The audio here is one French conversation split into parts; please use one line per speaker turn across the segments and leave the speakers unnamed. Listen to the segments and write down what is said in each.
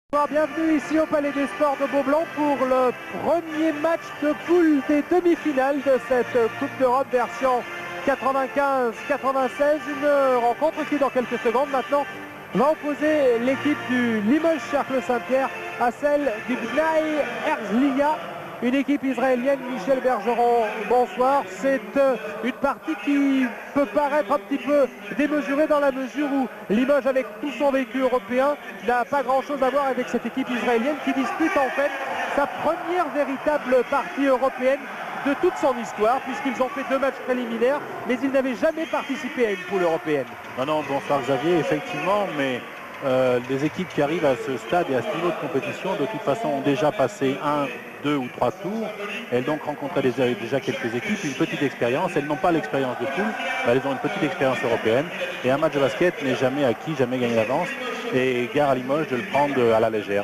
Bienvenue ici au Palais des Sports de Beaublanc pour le premier match de poule des demi-finales de cette Coupe d'Europe version 95-96. Une rencontre qui dans quelques secondes maintenant va opposer l'équipe du Limoges Cercle Saint-Pierre à celle du Bnei Herzliya. Une équipe israélienne. Michel Bergeron, bonsoir. C'est une partie qui peut paraître un petit peu démesurée dans la mesure où Limoges, avec tout son vécu européen, n'a pas grand-chose à voir avec cette équipe israélienne qui dispute en fait sa première véritable partie européenne de toute son histoire, puisqu'ils ont fait 2 matchs préliminaires, mais ils n'avaient jamais participé à une poule européenne.
Non, bonsoir Xavier, effectivement, mais les équipes qui arrivent à ce stade et à ce niveau de compétition, de toute façon, ont déjà passé 1, 2 ou 3 tours. Elles donc rencontré déjà quelques équipes, une petite expérience. Elles n'ont pas l'expérience de poule, mais elles ont une petite expérience européenne. Et un match de basket n'est jamais acquis, jamais gagné d'avance. Et gare à Limoges de le prendre à la légère.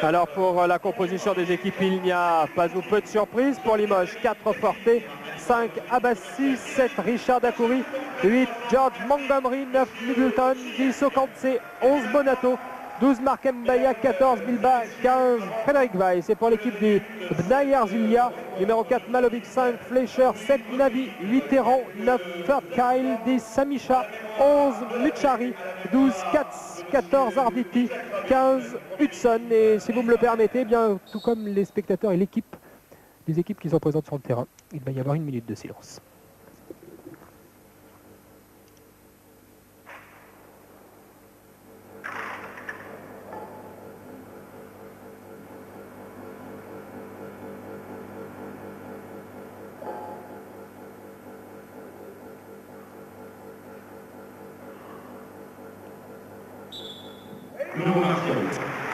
Alors pour la composition des équipes, il n'y a pas ou peu de surprises. Pour Limoges, 4 Forté, 5 Abbassi, 7 Richard Dacoury, 8 George Montgomery, 9 Middleton, 10 Okanse, 11 Bonato, 12 Mark Mbaya, 14 Bilba, 15 Frédéric Weiss. Et pour l'équipe du Bnei Herzliya, numéro 4 Malovic, 5 Fleischer, 7 Navi, 8 Terran, 9 Third Kyle, 10 Samisha, 11 Muchari, 12 Katz, 14 Arditi, 15 Hudson. Et si vous me le permettez, bien tout comme les spectateurs et l'équipe, les équipes qui sont présentes sur le terrain, il va y avoir 1 minute de silence.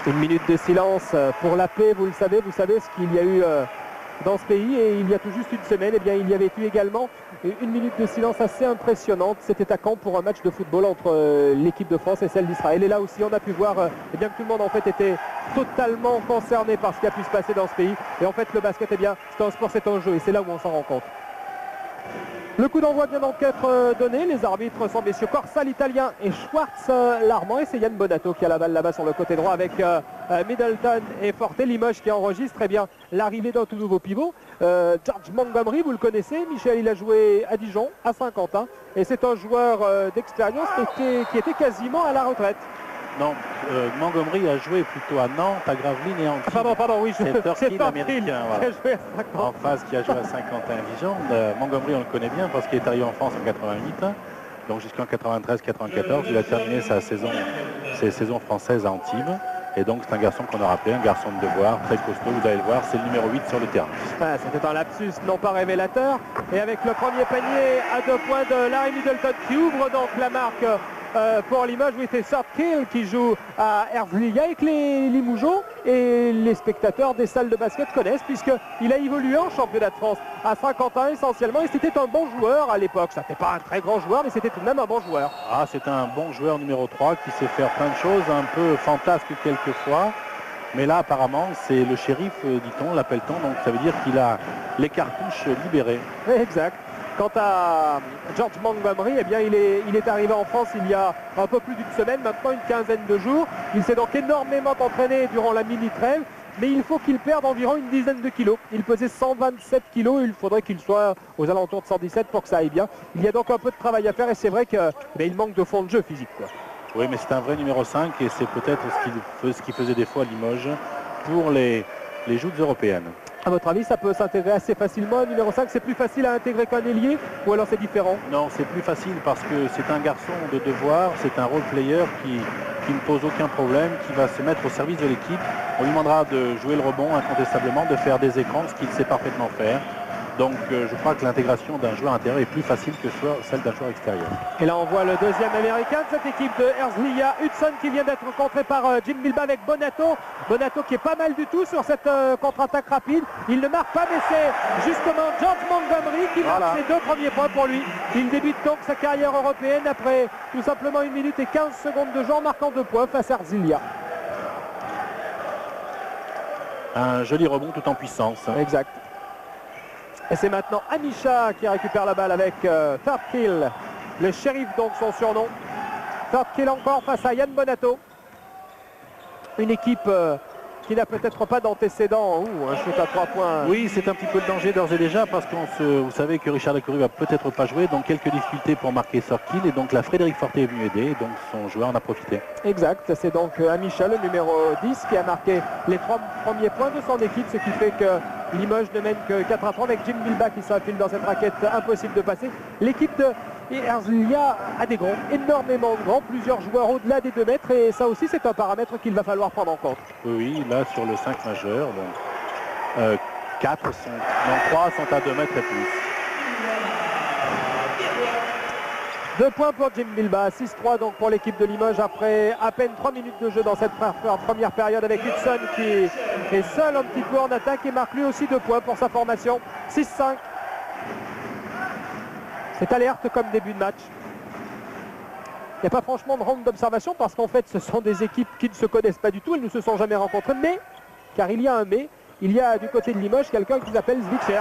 Une minute de silence pour la paix, vous savez ce qu'il y a eu dans ce pays, et il y a tout juste une semaine, il y avait eu également une minute de silence assez impressionnante. C'était à Caen pour un match de football entre l'équipe de France et celle d'Israël. Et là aussi, on a pu voir que tout le monde en fait était totalement concerné par ce qui a pu se passer dans ce pays. Et en fait, le basket, c'est un sport, c'est un jeu, et c'est là où on s'en rend compte. Le coup d'envoi vient donc être donné. Les arbitres sont messieurs Corsa l'italien et Schwartz l'Armand. Et c'est Yann Bonato qui a la balle là-bas sur le côté droit avec Middleton et Forté. Limoges qui enregistre l'arrivée d'un tout nouveau pivot. George Montgomery, vous le connaissez. Michel, il a joué à Dijon, à Saint-Quentin. Et c'est un joueur d'expérience qui était quasiment à la retraite.
Non, Montgomery a joué plutôt à Nantes, à Gravelines et en
Pardon, oui,
c'est l'américain, voilà. En face qui a joué à Saint-Quentin-Dijon. Montgomery, on le connaît bien parce qu'il est arrivé en France en 88, donc jusqu'en 93-94. Il a terminé ses saisons françaises à Antibes. Et donc c'est un garçon qu'on a rappelé, un garçon de devoir, très costaud, vous allez le voir, c'est le numéro 8 sur le terrain.
C'était un lapsus non pas révélateur. Et avec le premier panier à 2 points de Larry Middleton qui ouvre donc la marque pour Limoges. Oui, c'est Third Kyle qui joue à Herzliya et que les Limougeaux et les spectateurs des salles de basket connaissent, puisqu'il a évolué en championnat de France à Saint-Quentin essentiellement, et c'était un bon joueur à l'époque. Ça n'était pas un très grand joueur, mais c'était tout de même un bon joueur.
Ah, c'est un bon joueur numéro 3 qui sait faire plein de choses, un peu fantasque quelquefois. Mais là, apparemment, c'est le shérif, dit-on, l'appelle-t-on, donc ça veut dire qu'il a les cartouches libérées.
Exact. Quant à George Montgomery, il est arrivé en France il y a un peu plus d'une semaine, maintenant une quinzaine de jours. Il s'est donc énormément entraîné durant la mini-trêve, mais il faut qu'il perde environ une dizaine de kilos. Il pesait 127 kilos, il faudrait qu'il soit aux alentours de 117 pour que ça aille bien. Il y a donc un peu de travail à faire, et c'est vrai qu'il manque de fond de jeu physique, quoi.
Oui, mais c'est un vrai numéro 5 et c'est peut-être ce qu'il faisait des fois à Limoges pour les joutes européennes.
À votre avis, ça peut s'intégrer assez facilement. Numéro 5, c'est plus facile à intégrer qu'un ailier, ou alors c'est différent?
Non, c'est plus facile parce que c'est un garçon de devoir, c'est un role player qui ne pose aucun problème, qui va se mettre au service de l'équipe. On lui demandera de jouer le rebond incontestablement, de faire des écrans, ce qu'il sait parfaitement faire. Donc je crois que l'intégration d'un joueur intérieur est plus facile que celle d'un joueur extérieur.
Et là on voit le deuxième américain de cette équipe de Herzliya, Hudson, qui vient d'être rencontré par Jim Bilba avec Bonato. Bonato qui est pas mal du tout sur cette contre-attaque rapide. Il ne marque pas, mais c'est justement George Montgomery qui marque ses 2 premiers points pour lui. Il débute donc sa carrière européenne après tout simplement 1 minute et 15 secondes de jeu en marquant 2 points face à Herzliya.
Un joli rebond tout en puissance.
Exact. Et c'est maintenant Amisha qui récupère la balle avec Third Kyle, le shérif donc son surnom. Third Kyle encore face à Yann Bonato. Une équipe qui n'a peut-être pas d'antécédent ou un shoot à 3 points.
Oui, c'est un petit peu le danger d'ores et déjà parce que vous savez que Richard Lacourue va peut-être pas jouer, donc quelques difficultés pour marquer Sorkin et donc la Frédéric Forté est venu aider, donc son joueur en a profité.
Exact, c'est donc Amisha, le numéro 10, qui a marqué les 3 premiers points de son équipe, ce qui fait que Limoges ne mène que 4-3 avec Jim Bilba qui s'enfile dans cette raquette impossible de passer. L'équipe de Herzliya a des grands, énormément de grands, plusieurs joueurs au-delà des 2 mètres et ça aussi c'est un paramètre qu'il va falloir prendre en compte.
Oui, là sur le 5 majeur, donc 3 sont à 2 mètres et plus.
2 points pour Jim Bilba, 6-3 donc pour l'équipe de Limoges après à peine 3 minutes de jeu dans cette première période avec Hudson qui est seul un petit peu en attaque et marque lui aussi 2 points pour sa formation. 6-5. C'est alerte comme début de match. Il n'y a pas franchement de ronde d'observation parce qu'en fait ce sont des équipes qui ne se connaissent pas du tout, elles ne se sont jamais rencontrées, mais, car il y a un mais, il y a du côté de Limoges quelqu'un qui s'appelle Zvitser.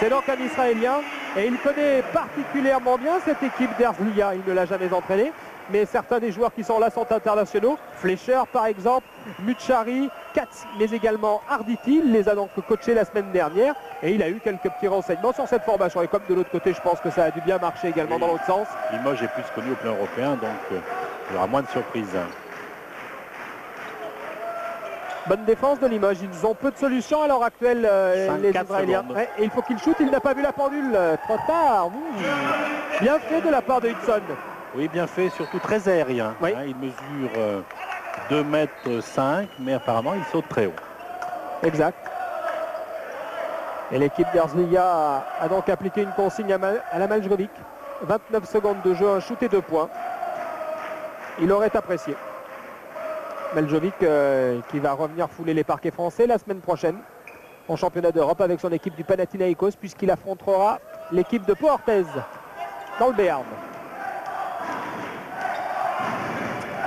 C'est donc un Israélien et il connaît particulièrement bien cette équipe d'Herzliya. Il ne l'a jamais entraînée, mais certains des joueurs qui sont là sont internationaux. Fleischer par exemple, Muchari, Katz, mais également Arditi. Il les a donc coachés la semaine dernière et il a eu quelques petits renseignements sur cette formation. Et comme de l'autre côté, je pense que ça a dû bien marcher également dans l'autre sens.
Limoges est plus connu au plan européen, donc il y aura moins de surprises.
Bonne défense de Limoges, ils ont peu de solutions à l'heure actuelle, les Israéliens. Ouais, et il faut qu'il shoot, il n'a pas vu la pendule, trop tard. Bien fait de la part de Hudson.
Oui, bien fait, surtout très aérien.
Oui.
Il mesure 2 mètres 5, mais apparemment il saute très haut.
Exact. Et l'équipe d'Herzliya a donc appliqué une consigne à la Maljkovic. 29 secondes de jeu, un shoot et 2 points. Il aurait apprécié. Maljkovic qui va revenir fouler les parquets français la semaine prochaine en championnat d'Europe avec son équipe du Panathinaikos puisqu'il affrontera l'équipe de Pau Orthez dans le Béarn.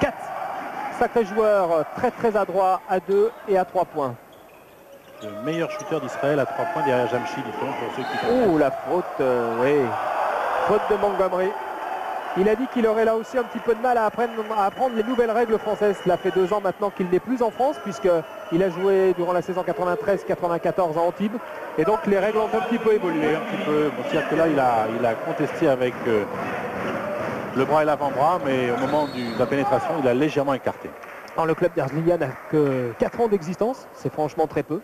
4 sacrés joueurs très adroits à 2 et à 3 points.
Le meilleur shooter d'Israël à 3 points derrière Jamshi, dit-on, pour ceux qui font.
Oh, la faute, oui. Faute de Montgomery. Il a dit qu'il aurait là aussi un petit peu de mal à apprendre les nouvelles règles françaises. Cela fait 2 ans maintenant qu'il n'est plus en France puisqu'il a joué durant la saison 93-94 à Antibes. Et donc les règles ont un petit peu évolué.
C'est-à-dire que là, il a contesté avec le bras et l'avant-bras, mais au moment de la pénétration, il a légèrement écarté.
Alors, le club d'Herzliya n'a que 4 ans d'existence, c'est franchement très peu.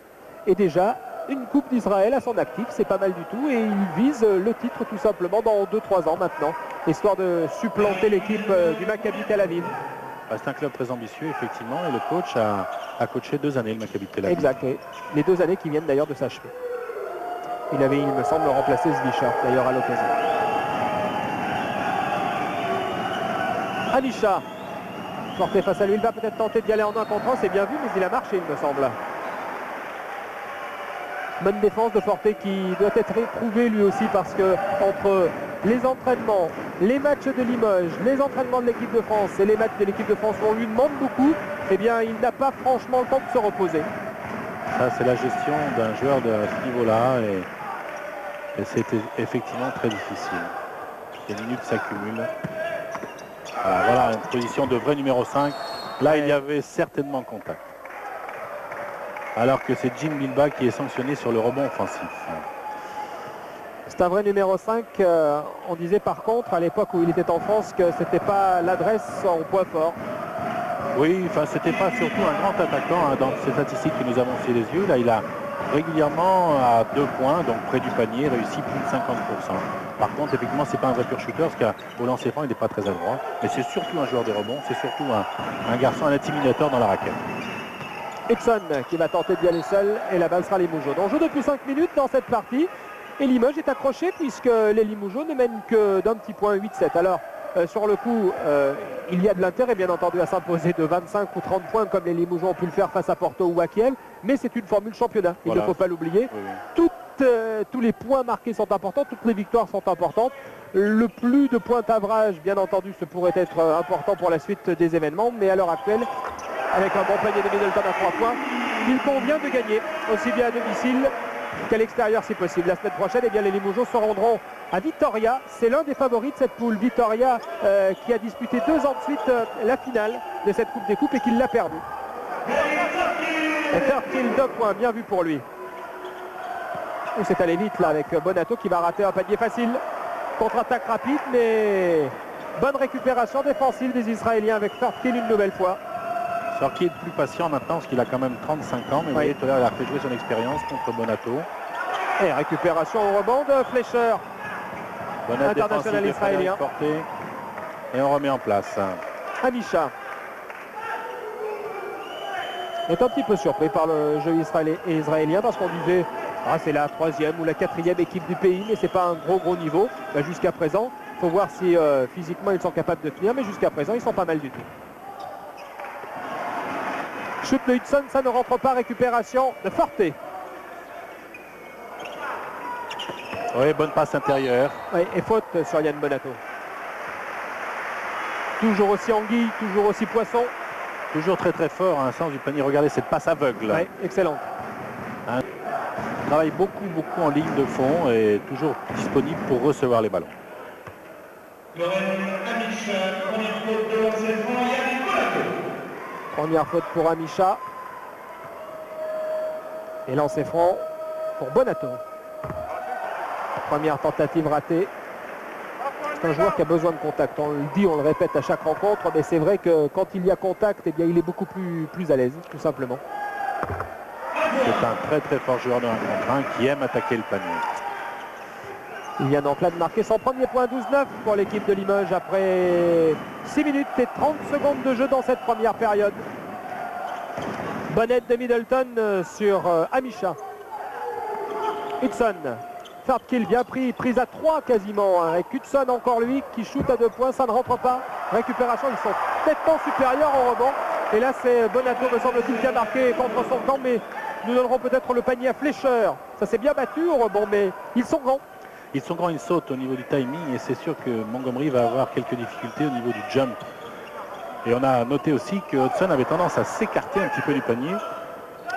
Et déjà, une Coupe d'Israël à son actif, c'est pas mal du tout. Et il vise le titre tout simplement dans 2-3 ans maintenant, histoire de supplanter l'équipe du Maccabi Tel Aviv.
C'est un club très ambitieux, effectivement, et le coach a coaché 2 années le Maccabi Tel Aviv.
Exact, oui. Les 2 années qui viennent d'ailleurs de s'achever. Il avait, il me semble, remplacé Zvicher, d'ailleurs à l'occasion. Amisha, porté face à lui, il va peut-être tenter d'y aller en 1 contre 1, c'est bien vu, mais il a marché, il me semble. Bonne défense de Forté qui doit être éprouvé lui aussi parce que entre les entraînements, les matchs de Limoges, les entraînements de l'équipe de France et les matchs de l'équipe de France où on lui demande beaucoup, eh bien il n'a pas franchement le temps de se reposer.
Ça c'est la gestion d'un joueur de ce niveau-là et c'est effectivement très difficile. Les minutes s'accumulent. Voilà une position de vrai numéro 5. Là il y avait certainement contact. Alors que c'est Jim Bilba qui est sanctionné sur le rebond offensif.
C'est un vrai numéro 5. On disait par contre à l'époque où il était en France que c'était pas l'adresse en point fort.
Oui, enfin c'était pas surtout un grand attaquant dans ces statistiques que nous avons sous les yeux. Là il a régulièrement à 2 points, donc près du panier, réussi plus de 50%. Par contre effectivement c'est pas un vrai pur shooter parce qu'au lancer franc il n'est pas très adroit. Mais c'est surtout un joueur de rebond, c'est surtout un garçon, un intimidateur dans la raquette.
Hudson qui va tenter d'y aller seul et la balle sera Limougeaux. On joue depuis 5 minutes dans cette partie et Limoges est accroché puisque les Limougeaux ne mènent que d'un petit point 8-7. Alors sur le coup il y a de l'intérêt bien entendu à s'imposer de 25 ou 30 points comme les Limougeaux ont pu le faire face à Porto ou à Kiel, mais c'est une formule championnat, il ne faut pas l'oublier. Oui. Tous les points marqués sont importants, toutes les victoires sont importantes. Le plus de points d'average bien entendu ce pourrait être important pour la suite des événements, mais à l'heure actuelle avec un bon panier de Middleton à 3 points, il convient de gagner aussi bien à domicile qu'à l'extérieur si possible. La semaine prochaine, eh bien, les Limougeaux se rendront à Vitoria. C'est l'un des favoris de cette poule. Vitoria qui a disputé 2 ans de suite la finale de cette Coupe des Coupes et qui l'a perdue. Et third kill, 2 points, bien vu pour lui. C'est allé vite là avec Bonato qui va rater un panier facile. Contre-attaque rapide, mais bonne récupération défensive des Israéliens avec third kill une nouvelle fois.
Sorki est plus patient maintenant parce qu'il a quand même 35 ans, mais vous voyez, tout à l'heure il a fait jouer son expérience contre Bonato.
Et récupération au rebond de Fleischer.
International israélien. Et on remet en place.
Amisha est un petit peu surpris par le jeu israélien parce qu'on disait c'est la 3e ou la 4e équipe du pays, mais c'est pas un gros niveau. Jusqu'à présent, il faut voir si physiquement ils sont capables de tenir, mais jusqu'à présent ils sont pas mal du tout. Shoot de Hudson, ça ne rentre pas. Récupération de Forte.
Oui, bonne passe intérieure.
Oui, et faute sur Yann Bonato. Toujours aussi anguille, toujours aussi poisson.
Toujours très fort à un sens du panier. Regardez cette passe aveugle.
Oui, excellente.
Travaille beaucoup en ligne de fond et toujours disponible pour recevoir les ballons.
Première faute pour Amisha. Et lancer franc pour Bonato. Première tentative ratée. C'est un joueur qui a besoin de contact. On le dit, on le répète à chaque rencontre, mais c'est vrai que quand il y a contact, eh bien, il est beaucoup plus à l'aise, tout simplement.
C'est un très fort joueur de 1 contre 1 qui aime attaquer le panier.
Il vient donc là de marquer son premier point, 12-9 pour l'équipe de Limoges après 6 minutes et 30 secondes de jeu dans cette première période. Bonnette de Middleton sur Amisha. Hudson, third kill bien pris, prise à 3 quasiment, avec Hudson encore lui qui shoot à 2 points, ça ne rentre pas. Récupération, ils sont nettement supérieurs au rebond. Et là c'est Bonato, me semble-t-il, qui a marqué contre son camp, mais nous donnerons peut-être le panier à Fleischer. Ça s'est bien battu au rebond, mais ils sont grands.
Ils sont grands, ils sautent au niveau du timing et c'est sûr que Montgomery va avoir quelques difficultés au niveau du jump. Et on a noté aussi que Hudson avait tendance à s'écarter un petit peu du panier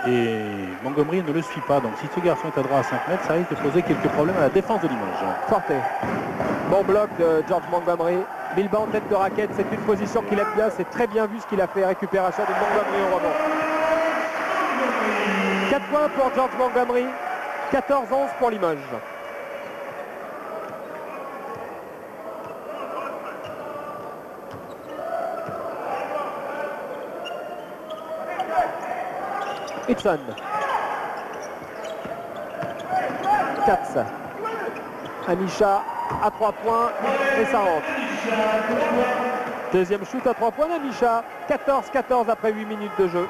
et Montgomery ne le suit pas. Donc si ce garçon est à droit à 5 mètres, ça risque de poser quelques problèmes à la défense de Limoges.
Forte. Bon bloc de George Montgomery. Bilbao en tête de raquette, c'est une position qu'il aime bien, c'est très bien vu ce qu'il a fait. Récupération de Montgomery au rebond. 4 points pour George Montgomery, 14-11 pour Limoges. Hudson. Katz. Amisha à 3 points et ça rentre. Deuxième shoot à 3 points d'Amisha. 14-14 après 8 minutes de jeu.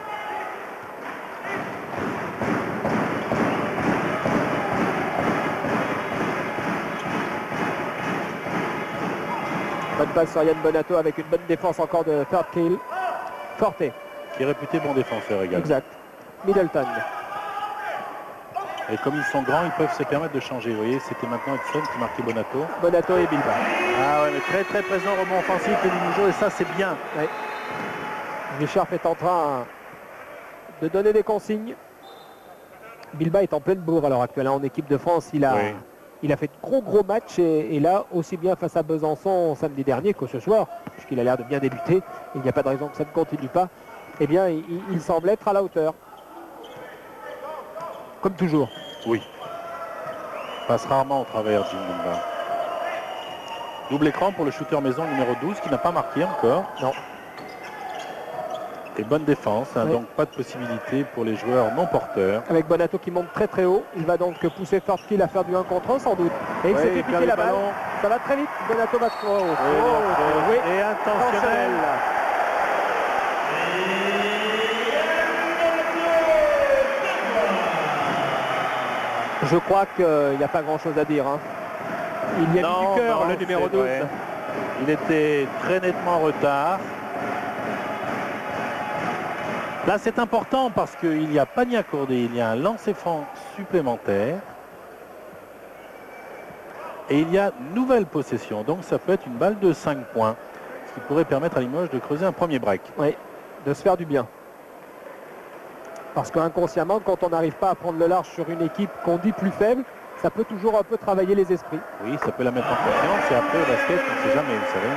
Bonne passe sur Yann Bonato avec une bonne défense encore de third kill. Forte.
Qui est réputé bon défenseur également.
Exact. Middleton.
Et comme ils sont grands, ils peuvent se permettre de changer. Vous voyez, c'était maintenant Hudson qui marquait Bonato.
Bonato et Bilbao.
Ah ouais, mais très présent au rebond offensif de Limoges et ça c'est bien.
Ouais. Richard est en train de donner des consignes. Bilbao est en pleine bourre à l'heure actuelle. En équipe de France, il a fait de gros matchs et là, aussi bien face à Besançon samedi dernier que ce soir, puisqu'il a l'air de bien débuter, il n'y a pas de raison que ça ne continue pas, eh bien, il semble être à la hauteur. Comme toujours.
Oui. Passe rarement au travers, Jim Bilbao. Double écran pour le shooter maison numéro 12 qui n'a pas marqué encore.
Non.
Et bonne défense, hein, donc pas de possibilité pour les joueurs non porteurs.
Avec Bonato qui monte très haut, il va donc pousser Fortkill à faire du 1 contre 1 sans doute. Et il s'est fait piquer la balle. Ça va très vite, Bonato va trop haut.
Et intentionnel.
Je crois qu'il n'y a pas grand chose à dire. Hein. Il y a mis du cœur, le numéro 12.
Vrai. Il était très nettement en retard. Là, c'est important parce qu'il n'y a pas ni accordé, il y a un lancer franc supplémentaire. Et il y a nouvelle possession. Donc, ça peut être une balle de 5 points. Ce qui pourrait permettre à Limoges de creuser un premier break.
Oui, de se faire du bien. Parce qu'inconsciemment, quand on n'arrive pas à prendre le large sur une équipe qu'on dit plus faible, ça peut toujours un peu travailler les esprits.
Oui, ça peut la mettre en confiance. Et après, le basket, on ne sait jamais, vous savez.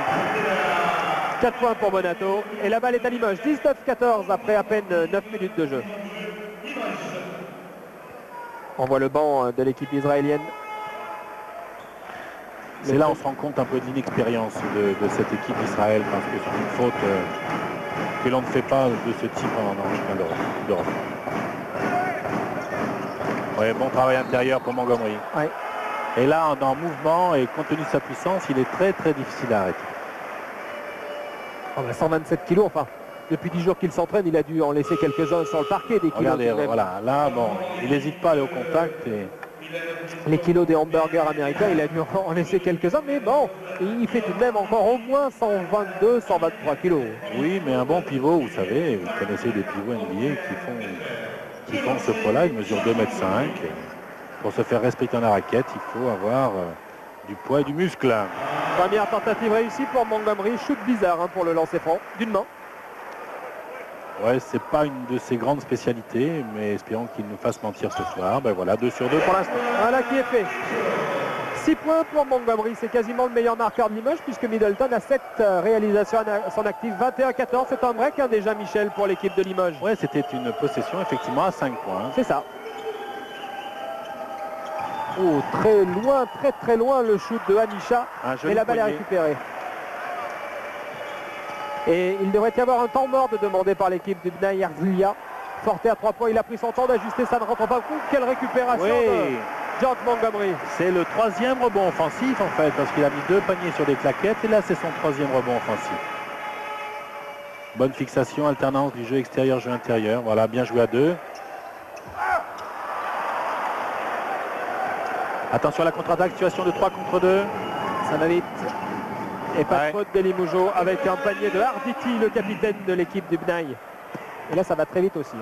4 points pour Bonato. Et la balle est à Limoges. 19-14 après à peine 9 minutes de jeu. On voit le banc de l'équipe israélienne.
C'est là on se rend compte un peu de l'inexpérience de cette équipe d'Israël, parce que c'est une faute que l'on ne fait pas de ce type en championnat d'Europe. Ouais, bon travail intérieur pour Montgomery.
Ouais.
Et là, en mouvement et compte tenu de sa puissance, il est très très difficile à arrêter.
127 kilos, enfin, depuis 10 jours qu'il s'entraîne, il a dû en laisser quelques-uns sur le parquet. Des kilos.
Regardez, voilà, là, bon, il n'hésite pas à aller au contact. Et...
les kilos des hamburgers américains, il a dû en laisser quelques-uns, mais bon, il fait tout de même encore au moins 122, 123 kilos.
Oui, mais un bon pivot, vous savez, vous connaissez des pivots NBA qui font ce poids-là, il mesure 2,5 m. Pour se faire respecter dans la raquette, il faut avoir du poids et du muscle.
Première tentative réussie pour Montgomery, shoot bizarre pour le lancer franc, d'une main.
Ouais, c'est pas une de ses grandes spécialités, mais espérons qu'il nous fasse mentir ce soir. Ben voilà, 2 sur 2 pour l'instant.
Voilà qui est fait. 6 points pour Montgomery, c'est quasiment le meilleur marqueur de Limoges, puisque Middleton a 7 réalisations à son actif. 21-14, c'est un break déjà, Michel, pour l'équipe de Limoges.
Ouais, c'était une possession effectivement à 5 points.
C'est ça. Oh, très loin, très loin le shoot de Anisha. Et la balle est récupérée. Et il devrait y avoir un temps mort demandé par l'équipe du Bnei Herzliya. Forte à 3 points, il a pris son temps d'ajuster, ça ne rentre pas. Quelle récupération de George Montgomery.
C'est le 3e rebond offensif en fait, parce qu'il a mis 2 paniers sur des claquettes et là c'est son 3e rebond offensif. Bonne fixation, alternance du jeu extérieur, jeu intérieur. Voilà, bien joué à 2. Attention à la contre-attaque, situation de 3 contre 2.
Ça va vite. Et pas de faute d'Eli Moujo avec un panier de Arditi, le capitaine de l'équipe du Bnei. Et là, ça va très vite aussi.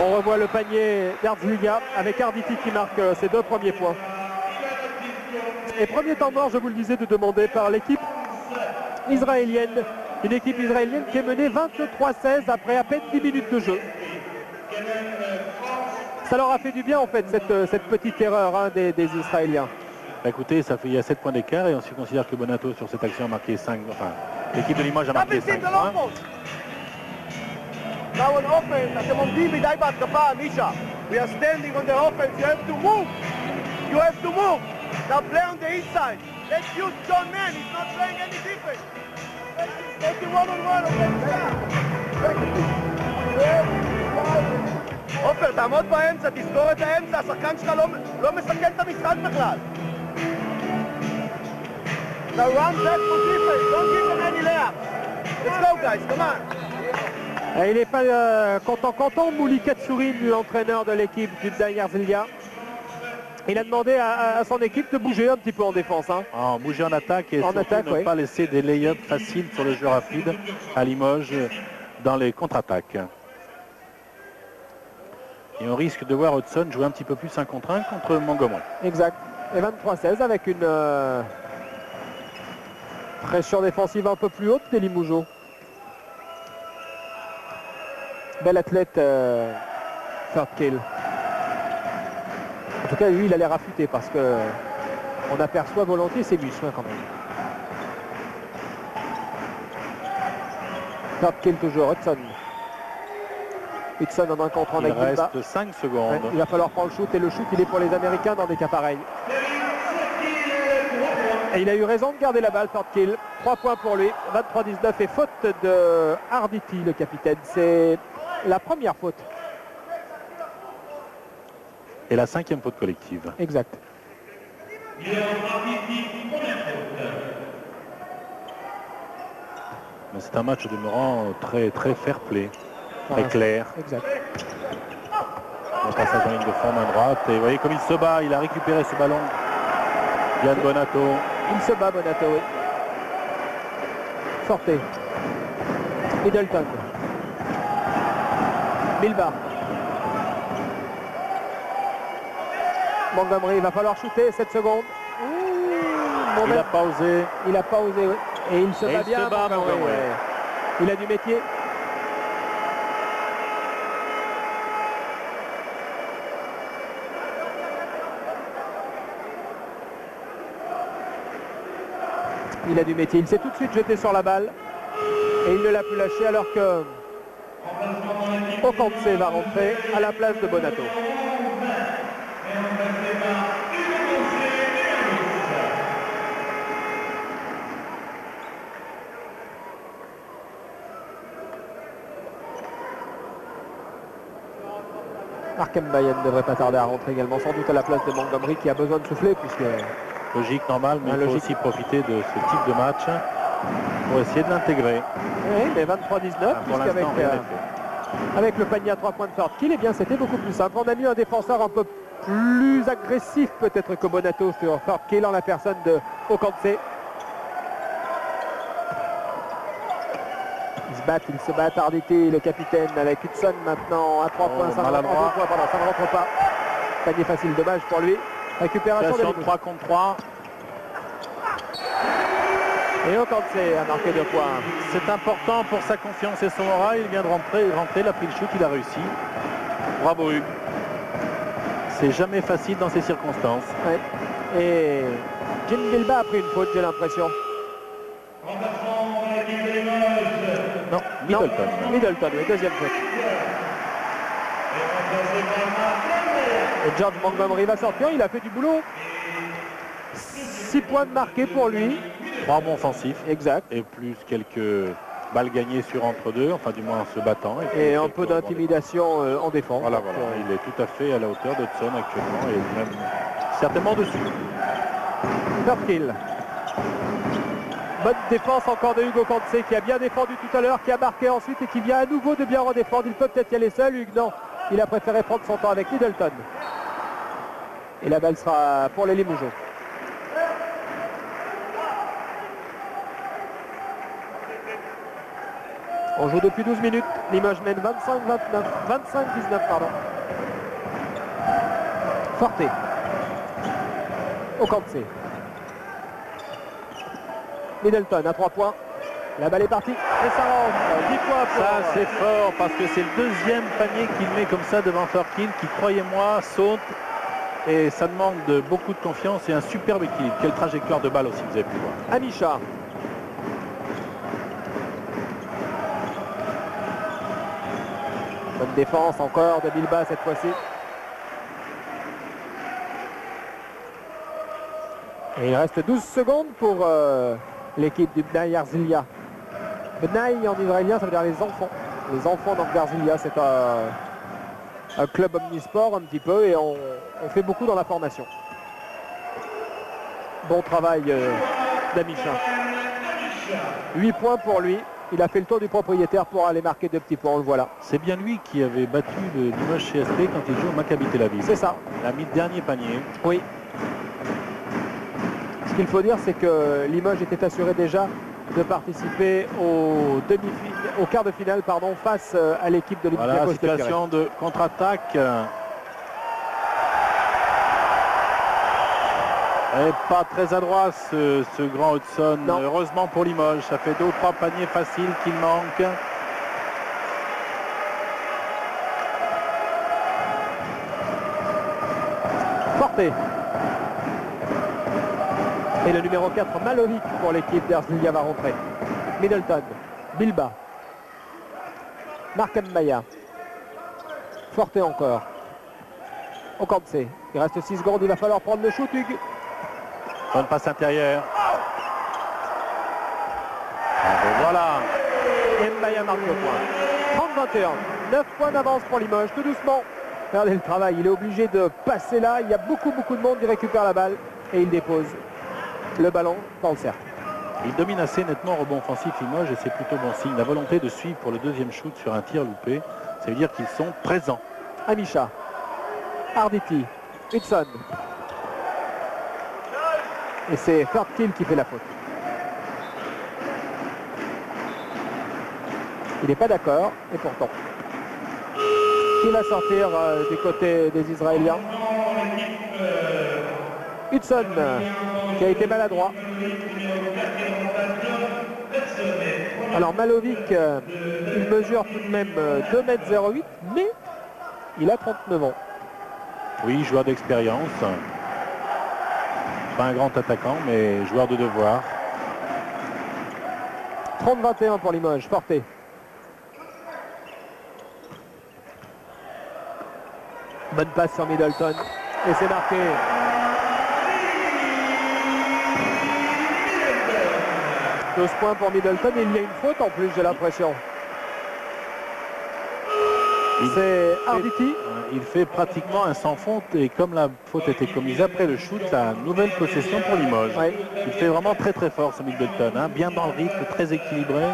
On revoit le panier d'Herzliya avec Arditi qui marque ses 2 premiers points. Et premier temps mort, je vous le disais, de demander par l'équipe israélienne. Une équipe israélienne qui est menée 23-16 après à peine 10 minutes de jeu. Ça leur a fait du bien en fait cette petite erreur des Israéliens.
Écoutez, il y a 7 points d'écart et on se considère que Bonato sur cette action a marqué 5. Enfin, l'équipe de Limoges a marqué 5 points.
Now on offense, אתם עומדים מדי בהתקפה, מישה. We are standing on the offense, you have to move. You have to move. Now play on the inside. Let's use John Mann, he's not playing any defense. Let's do one-on-one, עופר, תעמוד באמצע, תסגור את האמצע, השחקן שלך לא מסכן את המשחק בכלל. Now run back for defense, don't give them any layup. Let's go guys, come on.
Et il n'est pas content, Mouli Katsurin, l'entraîneur de l'équipe du Bnei Herzliya. Il a demandé à son équipe de bouger un petit peu en défense.
Bouger en attaque et surtout ne pas laisser des lay-ups faciles sur le jeu rapide à Limoges dans les contre-attaques. Et on risque de voir Hudson jouer un petit peu plus 1 contre 1 contre Montgomery.
Exact. Et 23-16 avec une pression défensive un peu plus haute d'Eli Moujo. Bel athlète, third kill. En tout cas, lui, il a l'air affûté parce qu'on aperçoit volontiers ses muscles quand même. Third kill toujours, Hudson. Hudson en 1 contre 1 avec
Il reste 5 secondes.
Ouais, il va falloir prendre le shoot et le shoot, il est pour les Américains dans des cas pareils. Et il a eu raison de garder la balle, third kill. 3 points pour lui, 23-19 et faute de Arditi, le capitaine. C'est la première faute.
Et la 5e faute collective.
Exact.
Mais c'est un match demeurant très fair-play, très clair.
Exact.
Le passage en ligne de fond, main droite. Et vous voyez comme il se bat, il a récupéré ce ballon. Yann Bonato.
Il se bat, Bonato, oui. Forte. Middleton. Bilba. Montgomery, il va falloir shooter 7 secondes.
Il n'a pas osé.
Il n'a pas osé, oui. Et il se bat bien.
Montgomery.
Ouais. Il a du métier. Il a du métier. Il s'est tout de suite jeté sur la balle. Et il ne l'a plus lâché alors que Okantse va rentrer à la place de Bonato. Mark Mbaya ne devrait pas tarder à rentrer également, sans doute à la place de Montgomery qui a besoin de souffler puisque...
Logique, normal, mais il faut aussi profiter de ce type de match pour essayer de l'intégrer.
Oui, mais 23-19, puisqu'avec avec le panier à 3 points de Thurkill, eh bien c'était beaucoup plus simple. On a mis un défenseur un peu plus agressif peut-être que Bonato sur Thurkill en la personne de Okantse. Il se bat Arditi, le capitaine, avec Hudson maintenant à 3 points. Ça ne rentre pas. Panier facile, dommage pour lui. Récupération de
3 contre 3.
Et Okantse a marqué 2 points.
C'est important pour sa confiance et son moral. Il vient de rentrer, il a pris le shoot, il a réussi. Bravo Hugues. C'est jamais facile dans ces circonstances.
Ouais. Et Jim Bilba a pris une faute, j'ai l'impression.
Non, Middleton.
Middleton, oui, deuxième faute. Et George Montgomery va sortir, il a fait du boulot. 6 points de marqués pour lui.
3 bons offensifs.
Exact.
Et plus quelques balles gagnées sur entre deux, enfin du moins en se battant.
Et un peu d'intimidation en défense.
Voilà, il est tout à fait à la hauteur d'Hudson actuellement et même certainement dessus.
Thurkill. Bonne défense encore de Hugo Okantse qui a bien défendu tout à l'heure, qui a marqué ensuite et qui vient à nouveau de bien redéfendre. Il peut peut-être y aller seul, Hugues, non. Il a préféré prendre son temps avec Middleton. Et la balle sera pour les Limougeaux. On joue depuis 12 minutes. Limoges mène 25-19, pardon. Forte. Okantse. Middleton à 3 points. La balle est partie et ça rentre. 10 points pour...
Ça c'est fort parce que c'est le deuxième panier qu'il met comme ça devant Thurkill qui, croyez-moi, saute. Et ça demande beaucoup de confiance et un superbe équilibre. Quelle trajectoire de balle aussi vous avez pu voir.
Amisha. Bonne défense encore de Bilba cette fois-ci. Et il reste 12 secondes pour l'équipe du Bnei Arzilia. Bnei en israélien, ça veut dire les enfants. Les enfants d'Arzilia, c'est un club omnisport un petit peu et on fait beaucoup dans la formation. Bon travail d'Amisha. 8 points pour lui. Il a fait le tour du propriétaire pour aller marquer 2 petits points, on le voit là.
C'est bien lui qui avait battu le Limoges CSP quand il joue au Maccabi Tel Aviv.
C'est ça.
Il a mis le dernier panier.
Oui. Ce qu'il faut dire, c'est que Limoges était assuré déjà de participer au quart de finale face à l'équipe de l'Olympiakos.
Voilà, situation de contre-attaque. Et pas très adroit ce grand Hudson.
Non.
Heureusement pour Limoges, ça fait 2 ou 3 paniers faciles qu'il manque.
Forte. Et le numéro 4, Malovic pour l'équipe d'Arzilia va rentrer. Middleton, Bilba, Mark Mbaya. Forte encore. Okantse. Il reste 6 secondes, il va falloir prendre le shoot, Hugues.
Bonne passe intérieure. Voilà.
Et Mbaya marque le point. 30-21. 9 points d'avance pour Limoges, tout doucement. Regardez le travail, il est obligé de passer là. Il y a beaucoup de monde qui récupère la balle et il dépose le ballon dans le cercle.
Il domine assez nettement au rebond offensif Limoges et c'est plutôt bon signe. La volonté de suivre pour le deuxième shoot sur un tir loupé, ça veut dire qu'ils sont présents.
Amisha, Arditi, Hudson. Et c'est Thurkill qui fait la faute. Il n'est pas d'accord, et pourtant. Qui va sortir du côté des Israéliens? Hudson, qui a été maladroit. Alors Malovic, il mesure tout de même 2,08 m, mais il a 39 ans.
Oui, joueur d'expérience. Pas un grand attaquant, mais joueur de devoir.
30-21 pour Limoges. Forte. Bonne passe sur Middleton. Et c'est marqué. « 12 points pour Middleton. Et il y a une faute en plus, j'ai l'impression. C'est Arditi.
Il fait pratiquement un sans faute et comme la faute était commise après le shoot, la nouvelle possession pour Limoges.
Ouais.
Il fait vraiment très très fort ce Middleton, hein, bien dans le rythme, très équilibré.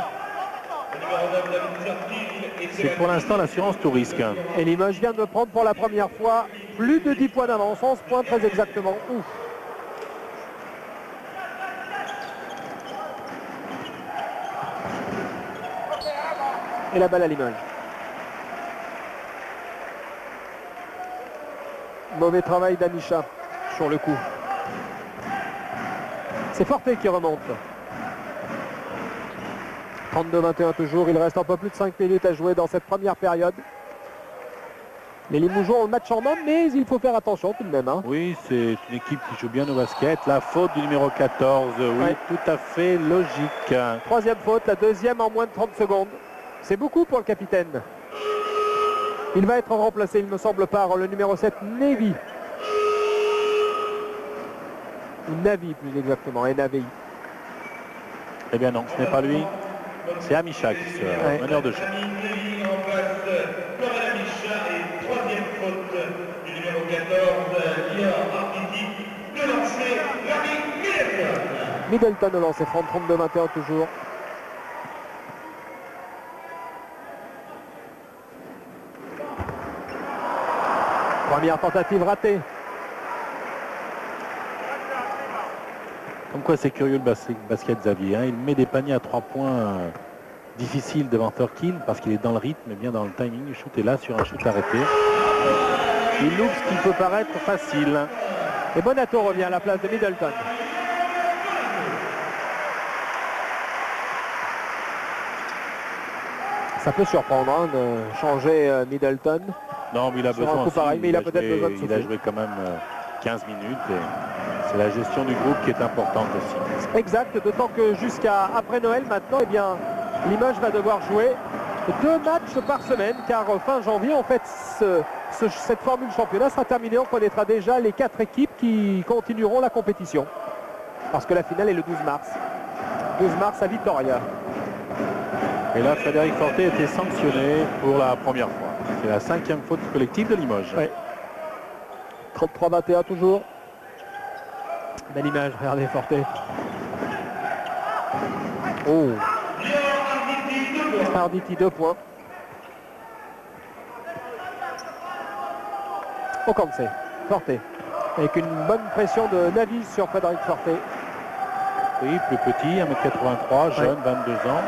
C'est pour l'instant l'assurance tout risque.
Et Limoges vient de prendre pour la première fois plus de 10 points d'avance, 11 points très exactement. Ouf. Et la balle à Limoges. Mauvais travail d'Amisha sur le coup. C'est Forte qui remonte. 32-21 toujours. Il reste un peu plus de 5 minutes à jouer dans cette première période. Les Limougeons ont le match en main, mais il faut faire attention tout de même. Hein.
Oui, c'est une équipe qui joue bien au basket. La faute du numéro 14, oui,
Ouais.
tout à fait logique.
Troisième faute, la deuxième en moins de 30 secondes. C'est beaucoup pour le capitaine. Il va être remplacé, il me semble, par le numéro 7, Navy. Ou Navi, plus exactement, et Navi.
Eh bien non, ce n'est pas lui. C'est Amisha qui sera meneur de jeu.
Middleton au lancer franc, 32-21 toujours. Première tentative ratée.
Comme quoi c'est curieux le basket Xavier. Hein. Il met des paniers à 3 points difficiles devant Turkin parce qu'il est dans le rythme et bien dans le timing. Le shoot est là sur un shoot arrêté. Il loupe ce qui peut paraître facile.
Et Bonato revient à la place de Middleton. Ça peut surprendre hein, de changer Middleton.
Non, mais il a
Sur
besoin
un coup
aussi.
pareil, mais il a peut-être besoin de
Il a
souffler.
joué quand même 15 minutes et c'est la gestion du groupe qui est importante aussi.
Exact, d'autant que jusqu'à après Noël maintenant, eh bien, Limoges va devoir jouer 2 matchs par semaine, car fin janvier, en fait, cette formule championnat sera terminée. On connaîtra déjà les 4 équipes qui continueront la compétition. Parce que la finale est le 12 mars. 12 mars à Vitoria.
Et là, Frédéric Forte a été sanctionné pour la première fois. C'est la 5e faute collective de Limoges.
Ouais. 33-21 toujours. Belle image, regardez Forte. Oh. Arditi 2 points. Okanse, Forte. Avec une bonne pression de Navi sur Frédéric Forte.
Oui, plus petit, 1m83, jeune, 22 ans.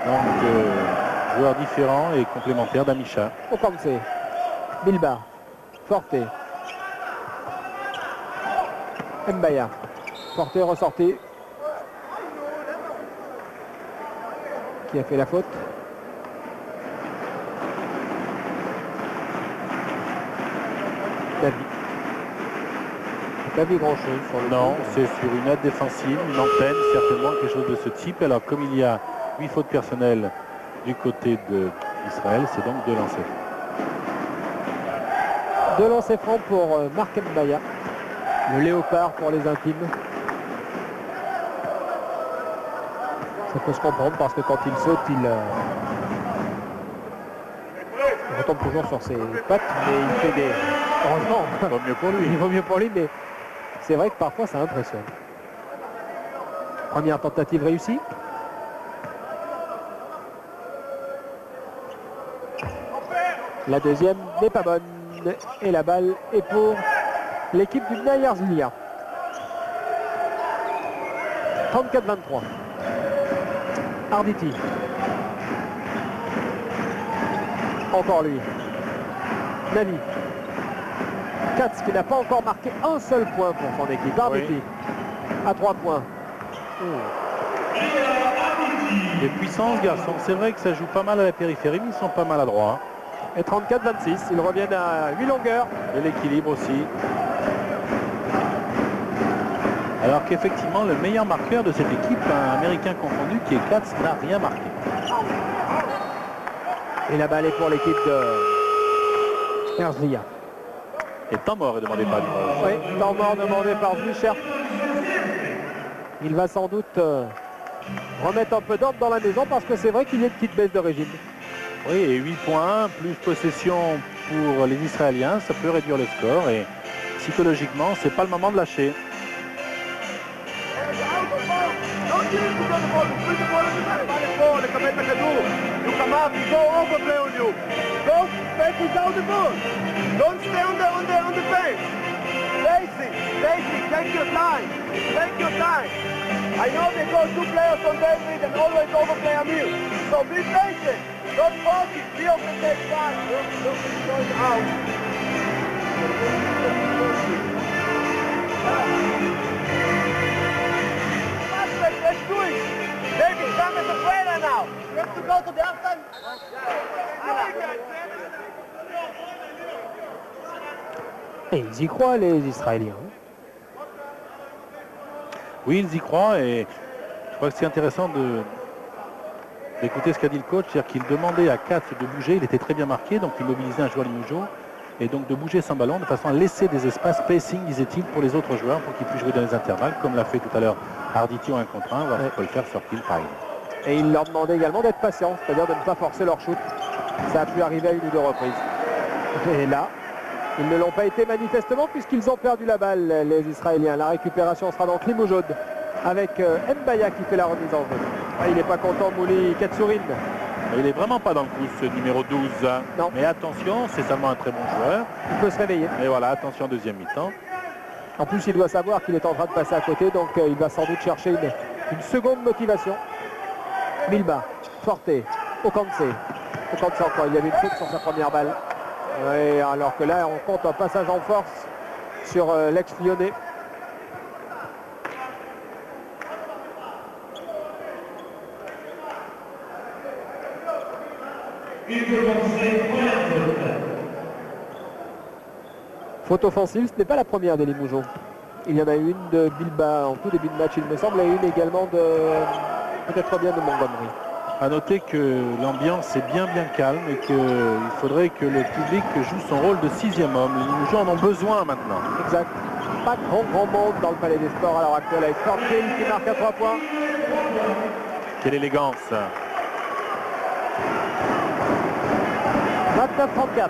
Donc, joueur différent et complémentaire d'Amisha.
Okanse, Bilba, Forte. Mbaya. Forte ressorti. Qui a fait la faute? David. Pas vu grand chose sur le
Non,
coup.
c'est sur une aide défensive, une antenne, certainement quelque chose de ce type. Alors, comme il y a 8 fautes personnelles du côté d'Israël, c'est donc 2 lancers.
2 lancers francs pour Marc Mbaya. Le léopard pour les intimes. Ça peut se comprendre parce que quand il saute, il retombe toujours sur ses pattes, mais il fait des... Heureusement,
Il vaut mieux pour lui.
il vaut mieux pour lui, mais c'est vrai que parfois ça impressionne. Première tentative réussie. La deuxième n'est pas bonne. Et la balle est pour l'équipe du Nayar Zilia. 34-23. Arditi. Encore lui. Navi. Katz qui n'a pas encore marqué un seul point pour son équipe. Arditi.
Oui.
À 3 points.
Des puissances, garçons. C'est vrai que ça joue pas mal à la périphérie, mais ils sont pas maladroits.
Et 34-26. Ils reviennent à 8 longueurs.
Et l'équilibre aussi. Alors qu'effectivement, le meilleur marqueur de cette équipe, un américain confondu, qui est Katz, n'a rien marqué.
Et la balle est pour l'équipe de Herzliya.
Et temps mort est demandé par Limoges.
Oui, temps mort demandé par Zwicher. Il va sans doute remettre un peu d'ordre dans la maison parce que c'est vrai qu'il y a une petite baisse de régime.
Oui, et 8 points, plus possession pour les Israéliens, ça peut réduire le score. Et psychologiquement, c'est pas le moment de lâcher.
Don't stay on the bench. Lazy, take your time. Take your time. I know they go 2 players on David and always overplay Amir. So be patient. Don't force it. Be on the same side. Look, he's going out. Let's do it. David, come as a player now. You have to go to the halftime.
Et ils y croient, les Israéliens.
Oui, ils y croient et je crois que c'est intéressant d'écouter ce qu'a dit le coach, c'est-à-dire qu'il demandait à Katz de bouger, il était très bien marqué, donc il mobilisait un joueur Limougeot, et donc de bouger sans ballon de façon à laisser des espaces pacing, disait-il, pour les autres joueurs, pour qu'ils puissent jouer dans les intervalles, comme l'a fait tout à l'heure Arditi en 1 contre 1, on peut le faire sur Kiel par exemple.
Et il leur demandait également d'être patients, c'est-à-dire de ne pas forcer leur shoot. Ça a pu arriver à 1 ou 2 reprises. Et là, ils ne l'ont pas été manifestement puisqu'ils ont perdu la balle, les Israéliens. La récupération sera donc Limoujoud avec Mbaya qui fait la remise en jeu. Ah, il n'est pas content, Mouli Katsourine.
Il n'est vraiment pas dans le coup, ce numéro 12.
Non.
Mais attention, c'est seulement un très bon joueur.
Il peut se réveiller.
Et voilà, attention, deuxième mi-temps.
En plus, il doit savoir qu'il est en train de passer à côté, donc il va sans doute chercher une seconde motivation. Milba, Forte, Okanse. Okanse encore, il y avait une faute sur sa première balle. Et alors que là, on compte un passage en force sur l'ex-lyonnais. Faute offensive, ce n'est pas la première des Limougeaux. Il y en a eu une de Bilba en tout début de match, il me semble, et une également de peut-être bien de Montgomery.
À noter que l'ambiance est bien calme et qu'il faudrait que le public joue son rôle de 6e homme. Les Limougeaux en ont besoin maintenant.
Exact. Pas de grand monde dans le Palais des Sports à l'heure actuelle avec Fort Kiel qui marque à 3 points.
Quelle élégance.
29-34.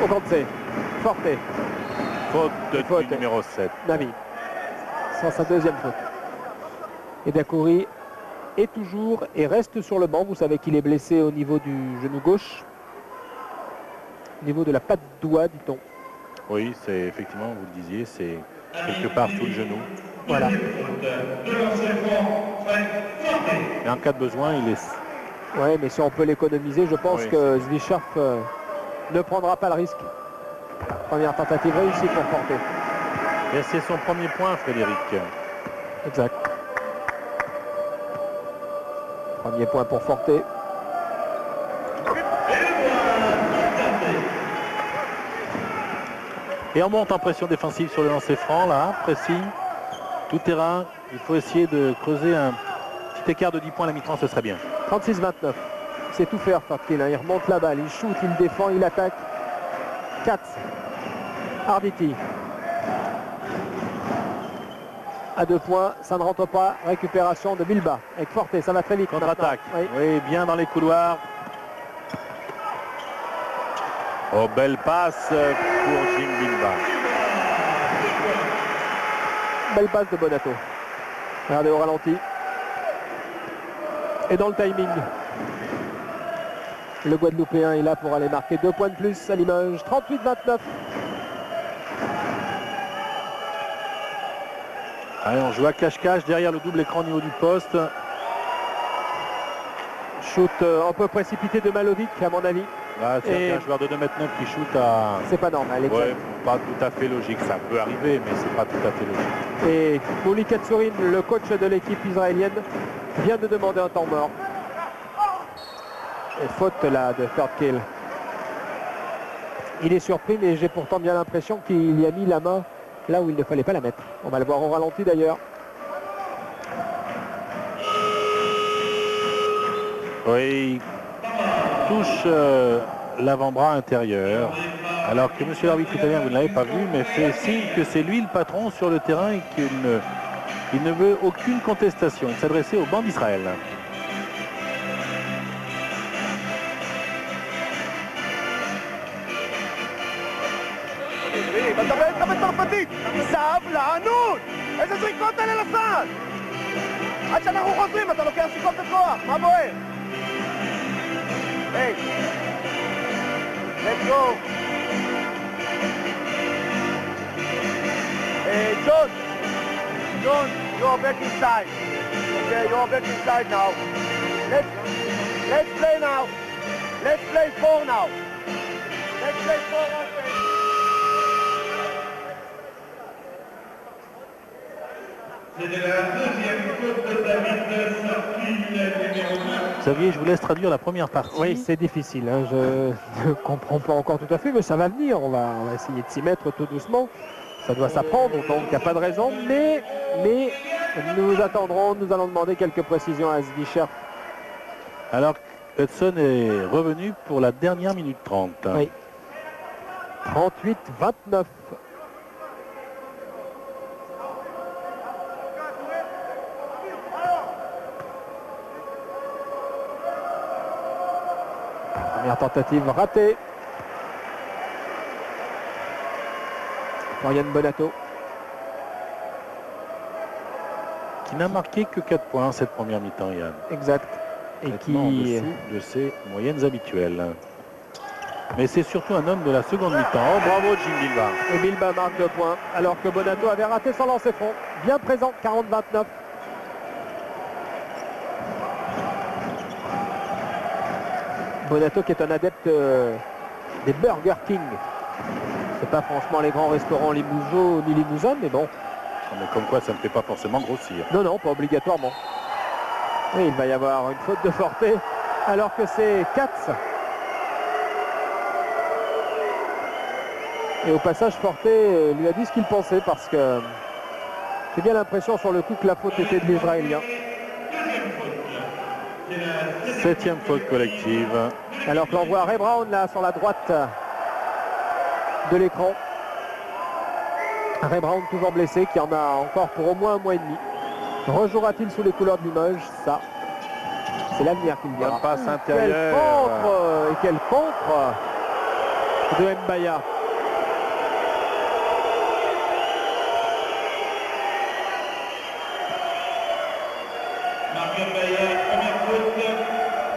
Okanse, Forte.
Faute du numéro 7.
Navi. Sans sa deuxième faute. Et Dakouri est toujours et reste sur le banc. Vous savez qu'il est blessé au niveau du genou gauche. Au niveau de la patte doigt, dit-on.
Oui, c'est effectivement, vous le disiez, c'est quelque part sous le genou.
Voilà.
Et en cas de besoin, il est...
Oui, mais si on peut l'économiser, je pense
oui,
que Zwicher ne prendra pas le risque. Première tentative réussie pour Forte.
Et c'est son premier point, Frédéric.
Exact. Premier point pour Forte.
Et on monte en pression défensive sur le lancer franc, là, précis, tout terrain. Il faut essayer de creuser un petit écart de 10 points à la mi-temps, ce serait bien.
36-29. C'est tout faire, Forte. Il remonte la balle, il shoot, il défend, il attaque. 4. Arditi. À 2 points, ça ne rentre pas. Récupération de Bilba avec Forte, ça va très vite.
Contre-attaque.
Oui.
Oui, bien dans les couloirs. Oh, belle passe pour Jim Bilba.
Belle passe de Bonato. Regardez au ralenti. Et dans le timing. Le Guadeloupéen est là pour aller marquer 2 points de plus à Limoges. 38-29.
Allez, on joue à cache-cache derrière le double écran au niveau du poste.
Shoot un peu précipité de Malovic, à mon avis.
Ah, c'est un joueur de 2,9 m qui shoot à...
C'est pas normal.
Ouais, pas tout à fait logique. Ça peut arriver, mais c'est pas tout à fait logique.
Et Mouli Katsourine, le coach de l'équipe israélienne, vient de demander un temps mort. Et faute là de Fort Kiel. Il est surpris, mais j'ai pourtant bien l'impression qu'il y a mis la main là où il ne fallait pas la mettre. On va le voir au ralenti d'ailleurs.
Oui, il touche l'avant-bras intérieur. Alors que monsieur l'arbitre italien, vous ne l'avez pas vu, mais fait signe que c'est lui le patron sur le terrain et qu'il ne veut aucune contestation. Il s'adressait au banc d'Israël.
מדבר איתך בצרפתית, סבלנות! איזה זריקות האלה לסל? עד שאנחנו חוזרים אתה לוקח סיכות בכוח, מה בוער? היי, let's go. John, you are back inside. Okay, you are back inside now. Let's play now. Let's play 4 now. Let's play 4 offense.
C'était la deuxième faute de David Sarfil, numéro 9.
Xavier, je vous laisse traduire la première partie.
Oui, c'est difficile. Hein. Je ne comprends pas encore tout à fait, mais ça va venir. On va essayer de s'y mettre tout doucement. Ça doit s'apprendre, donc il n'y a pas de raison. Mais nous attendrons, nous allons demander quelques précisions à Zwicher.
Alors, Hudson est revenu pour la dernière minute 30.
Oui. 38-29. Première tentative ratée. Yann Bonato.
Qui n'a marqué que 4 points cette première mi-temps, Yann.
Exact. Et
Nettement
qui...
en dessous de ses moyennes habituelles. Mais c'est surtout un homme de la seconde mi-temps. Oh, bravo Jim Bilbao.
Et Bilbao marque 2 points, alors que Bonato avait raté son lancer franc. Bien présent, 40-29. Bonato qui est un adepte des Burger King. C'est pas franchement les grands restaurants Limoujo ni Limousin, mais bon.
Mais comme quoi ça ne fait pas forcément grossir.
Non, non, pas obligatoirement. Oui, il va y avoir une faute de Forte, alors que c'est Katz. Et au passage, Forte lui a dit ce qu'il pensait, parce que j'ai bien l'impression sur le coup que la faute était de l'Israélien.
7e faute collective.
Alors que l'on voit Ray Brown là sur la droite de l'écran. Ray Brown toujours blessé, qui en a encore pour au moins un mois et demi. Rejouera-t-il sous les couleurs de Limoges? Ça, c'est l'avenir qui le dira.
Passe intérieure.
Quel contre, et quel contre de Mbaya.
Marc Mbaya, première faute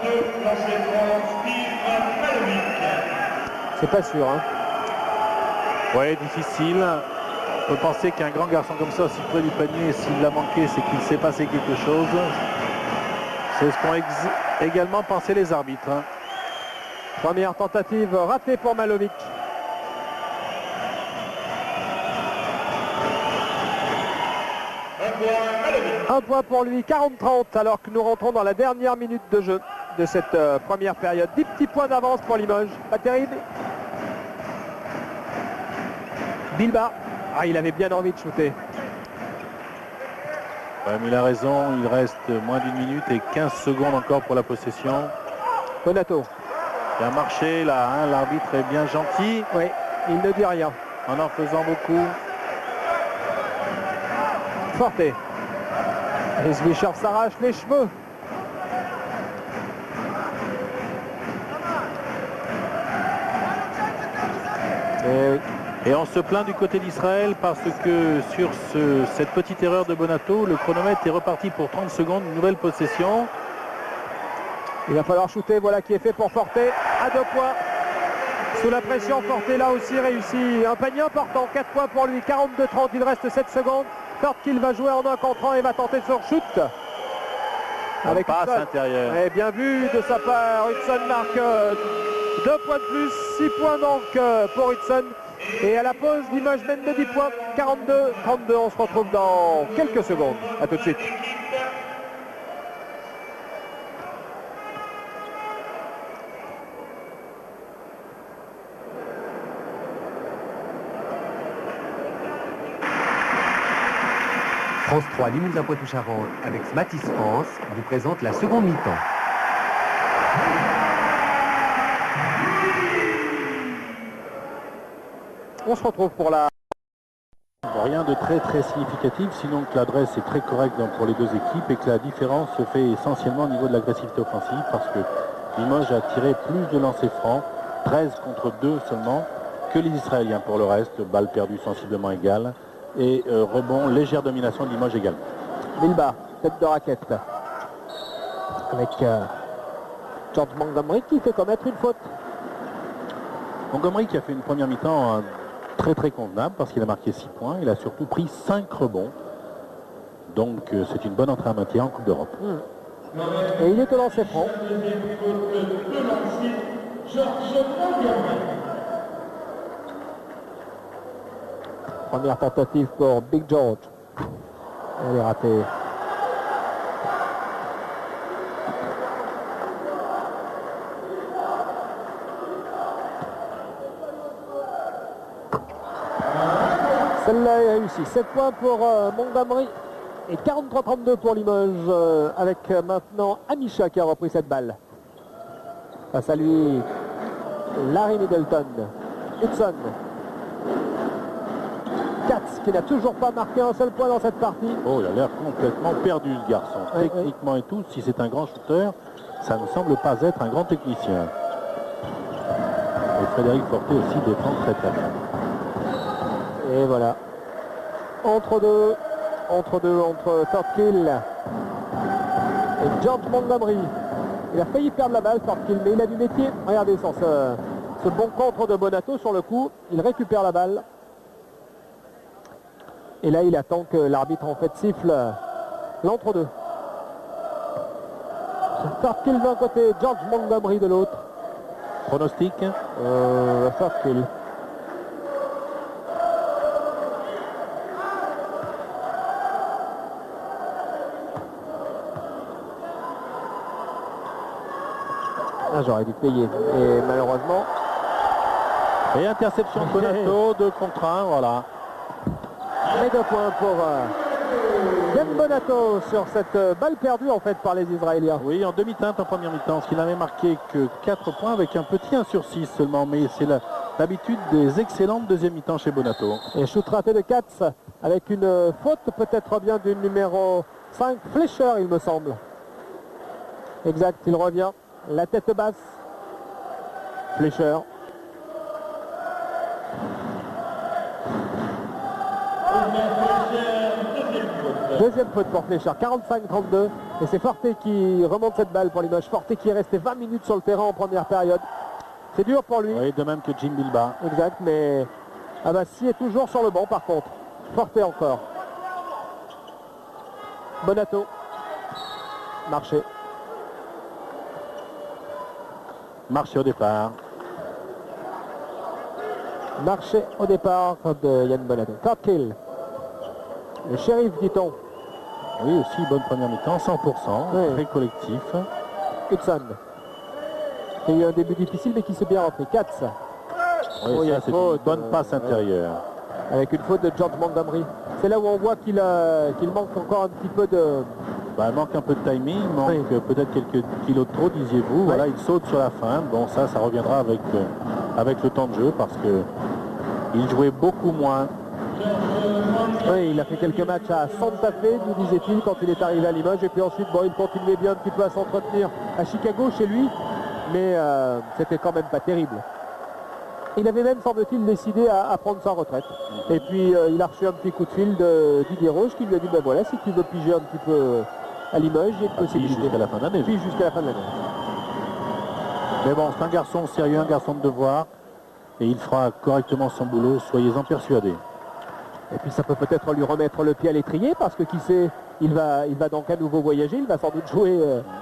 de lancer franc, Steve Malovic.
C'est pas sûr, hein.
Ouais, difficile. On peut penser qu'un grand garçon comme ça, aussi près du panier, s'il l'a manqué, c'est qu'il s'est passé quelque chose. C'est ce qu'ont également pensé les arbitres. Hein.
Première tentative ratée pour Malovic. Un point pour lui, 40-30, alors que nous rentrons dans la dernière minute de jeu de cette première période. 10 petits points d'avance pour Limoges. Pas terrible. Bilbao. Ah, il avait bien envie de shooter.
Ouais, mais il a raison, il reste moins d'une minute et 15 secondes encore pour la possession.
Bonato.
Il a marché là, hein, l'arbitre est bien gentil.
Oui, il ne dit rien.
En faisant beaucoup.
Forte. Et Zwicher s'arrache les cheveux. Et oui.
Et on se plaint du côté d'Israël parce que sur cette petite erreur de Bonato, le chronomètre est reparti pour 30 secondes, une nouvelle possession.
Il va falloir shooter, voilà qui est fait pour Forte à 2 points. Sous la pression, Forte là aussi réussi un panier important, 4 points pour lui, 42-30, il reste 7 secondes. Forte qu'il va jouer en 1 contre 1 et va tenter son shoot.
Avec passe intérieure.
Et bien vu de sa part, Hudson marque 2 points de plus, 6 points donc pour Hudson. Et à la pause, Limoges mène de 10 points, 42-32. On se retrouve dans quelques secondes. A tout de suite.
France 3 Limousin Poitou-Charentes avec Smatis France vous présente la seconde mi-temps.
On se retrouve pour la...
Rien de très significatif, sinon que l'adresse est très correcte pour les deux équipes et que la différence se fait essentiellement au niveau de l'agressivité offensive parce que Limoges a tiré plus de lancers francs, 13 contre 2 seulement, que les Israéliens pour le reste, balles perdues sensiblement égales et rebond, légère domination de Limoges également.
Bilba, tête de raquette avec George Montgomery qui fait commettre une faute.
Montgomery qui a fait une première mi-temps très convenable parce qu'il a marqué 6 points. Il a surtout pris 5 rebonds. Donc c'est une bonne entrée en matière en Coupe d'Europe.
Et il est au lancer franc. Première tentative pour Big George. Elle est ratée. Celle-là est réussie. 7 points pour Montgomery et 43-32 pour Limoges avec maintenant Amisha qui a repris cette balle. Face à lui, Larry Middleton. Hudson. Katz qui n'a toujours pas marqué un seul point dans cette partie.
Oh, il a l'air complètement perdu ce garçon.
Oui,
techniquement et tout, si c'est un grand shooter, ça ne semble pas être un grand technicien. Et Frédéric Forté aussi défend très bien.
Et voilà. Entre Thorkill et George Montgomery. Il a failli perdre la balle, Thorkill, mais il a du métier. Regardez sur ce bon contre de Bonato sur le coup. Il récupère la balle. Et là, il attend que l'arbitre en fait siffle l'entre-deux. Thorkill d'un côté, George Montgomery de l'autre.
Pronostic
Thorkill. J'aurais dû payer. Et malheureusement...
Et interception de Bonato, 2 contre 1, voilà.
Et 2 points pour Yann Bonato sur cette balle perdue en fait par les Israéliens.
Oui, en demi-teinte en première mi-temps, ce qu'il n'avait marqué que 4 points avec un petit 1 sur 6 seulement. Mais c'est l'habitude des excellentes deuxième mi-temps chez Bonato.
Et shoot raté de Katz avec une faute peut-être bien du numéro 5, Fleischer il me semble. Exact, il revient. La tête basse. Fleischer. Deuxième faute pour Fleischer, 45-32. Et c'est Forté qui remonte cette balle pour Limoges. Forté qui est resté 20 minutes sur le terrain en première période. C'est dur pour lui.
Oui, de même que Jim Bilba.
Exact, mais Abassi est toujours sur le banc par contre. Forté encore. Bonato. Marché.
Marché au départ.
Marché au départ de Yann Bonato. Thorkill. Le shérif, dit-on.
Oui, aussi bonne première mi-temps, 100%,
oui.
Très collectif.
Hudson. Il y a eu un début difficile mais qui s'est bien repris. Katz.
Oui, ça c'est une bonne passe intérieure.
Avec une faute de George Montgomery. C'est là où on voit qu'il manque encore un petit peu de...
Il manque un peu de timing, il manque peut-être quelques kilos de trop, disiez-vous. Voilà, il saute sur la fin. Bon, ça reviendra avec le temps de jeu parce que il jouait beaucoup moins.
Oui, il a fait quelques matchs à Santa Fe, nous disait-il, quand il est arrivé à Limoges. Et puis ensuite, bon, il continuait bien un petit peu à s'entretenir à Chicago chez lui. Mais c'était quand même pas terrible. Il avait même, semble-t-il, décidé à prendre sa retraite. Et puis, il a reçu un petit coup de fil de Didier Roche qui lui a dit, ben voilà, si tu veux piger un petit peu à Limoges, il y a une possibilité.
Jusqu'à la fin de l'année.
Puis jusqu'à la fin de l'année.
Mais bon, c'est un garçon sérieux, un garçon de devoir. Et il fera correctement son boulot, soyez-en persuadés.
Et puis ça peut peut-être lui remettre le pied à l'étrier parce que qui sait, il va donc à nouveau voyager, il va sans doute jouer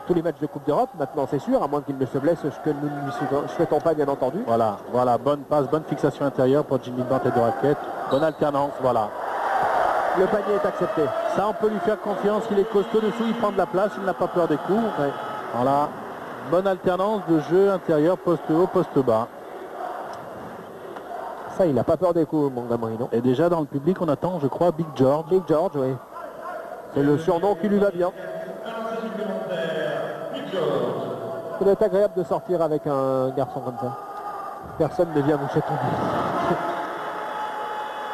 tous les matchs de Coupe d'Europe, maintenant c'est sûr, à moins qu'il ne se blesse, ce que nous ne lui souhaitons pas bien entendu.
Voilà, bonne passe, bonne fixation intérieure pour Jimmy Bant tête de raquette, bonne alternance, voilà.
Le panier est accepté.
Ça on peut lui faire confiance, il est costaud dessous, il prend de la place, il n'a pas peur des coups.
Ouais.
Voilà, bonne alternance de jeu intérieur, poste haut, poste bas.
Ça, il n'a pas peur des coups, Montgomery, non?
Et déjà dans le public, on attend, je crois, Big George.
Big George, oui. C'est le surnom qui lui va bien. Ça doit être agréable de sortir avec un garçon comme ça. Personne ne vient vous chatouiller.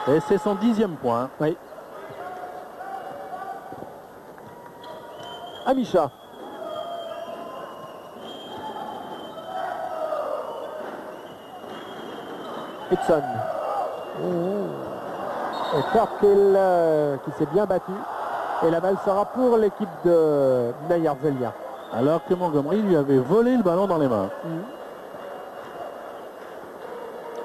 Et c'est son 10e point.
Oui. Amisha. Hudson. Et Thurkill qui s'est bien battu. Et la balle sera pour l'équipe de Nayar-Zelia.
Alors que Montgomery lui avait volé le ballon dans les mains.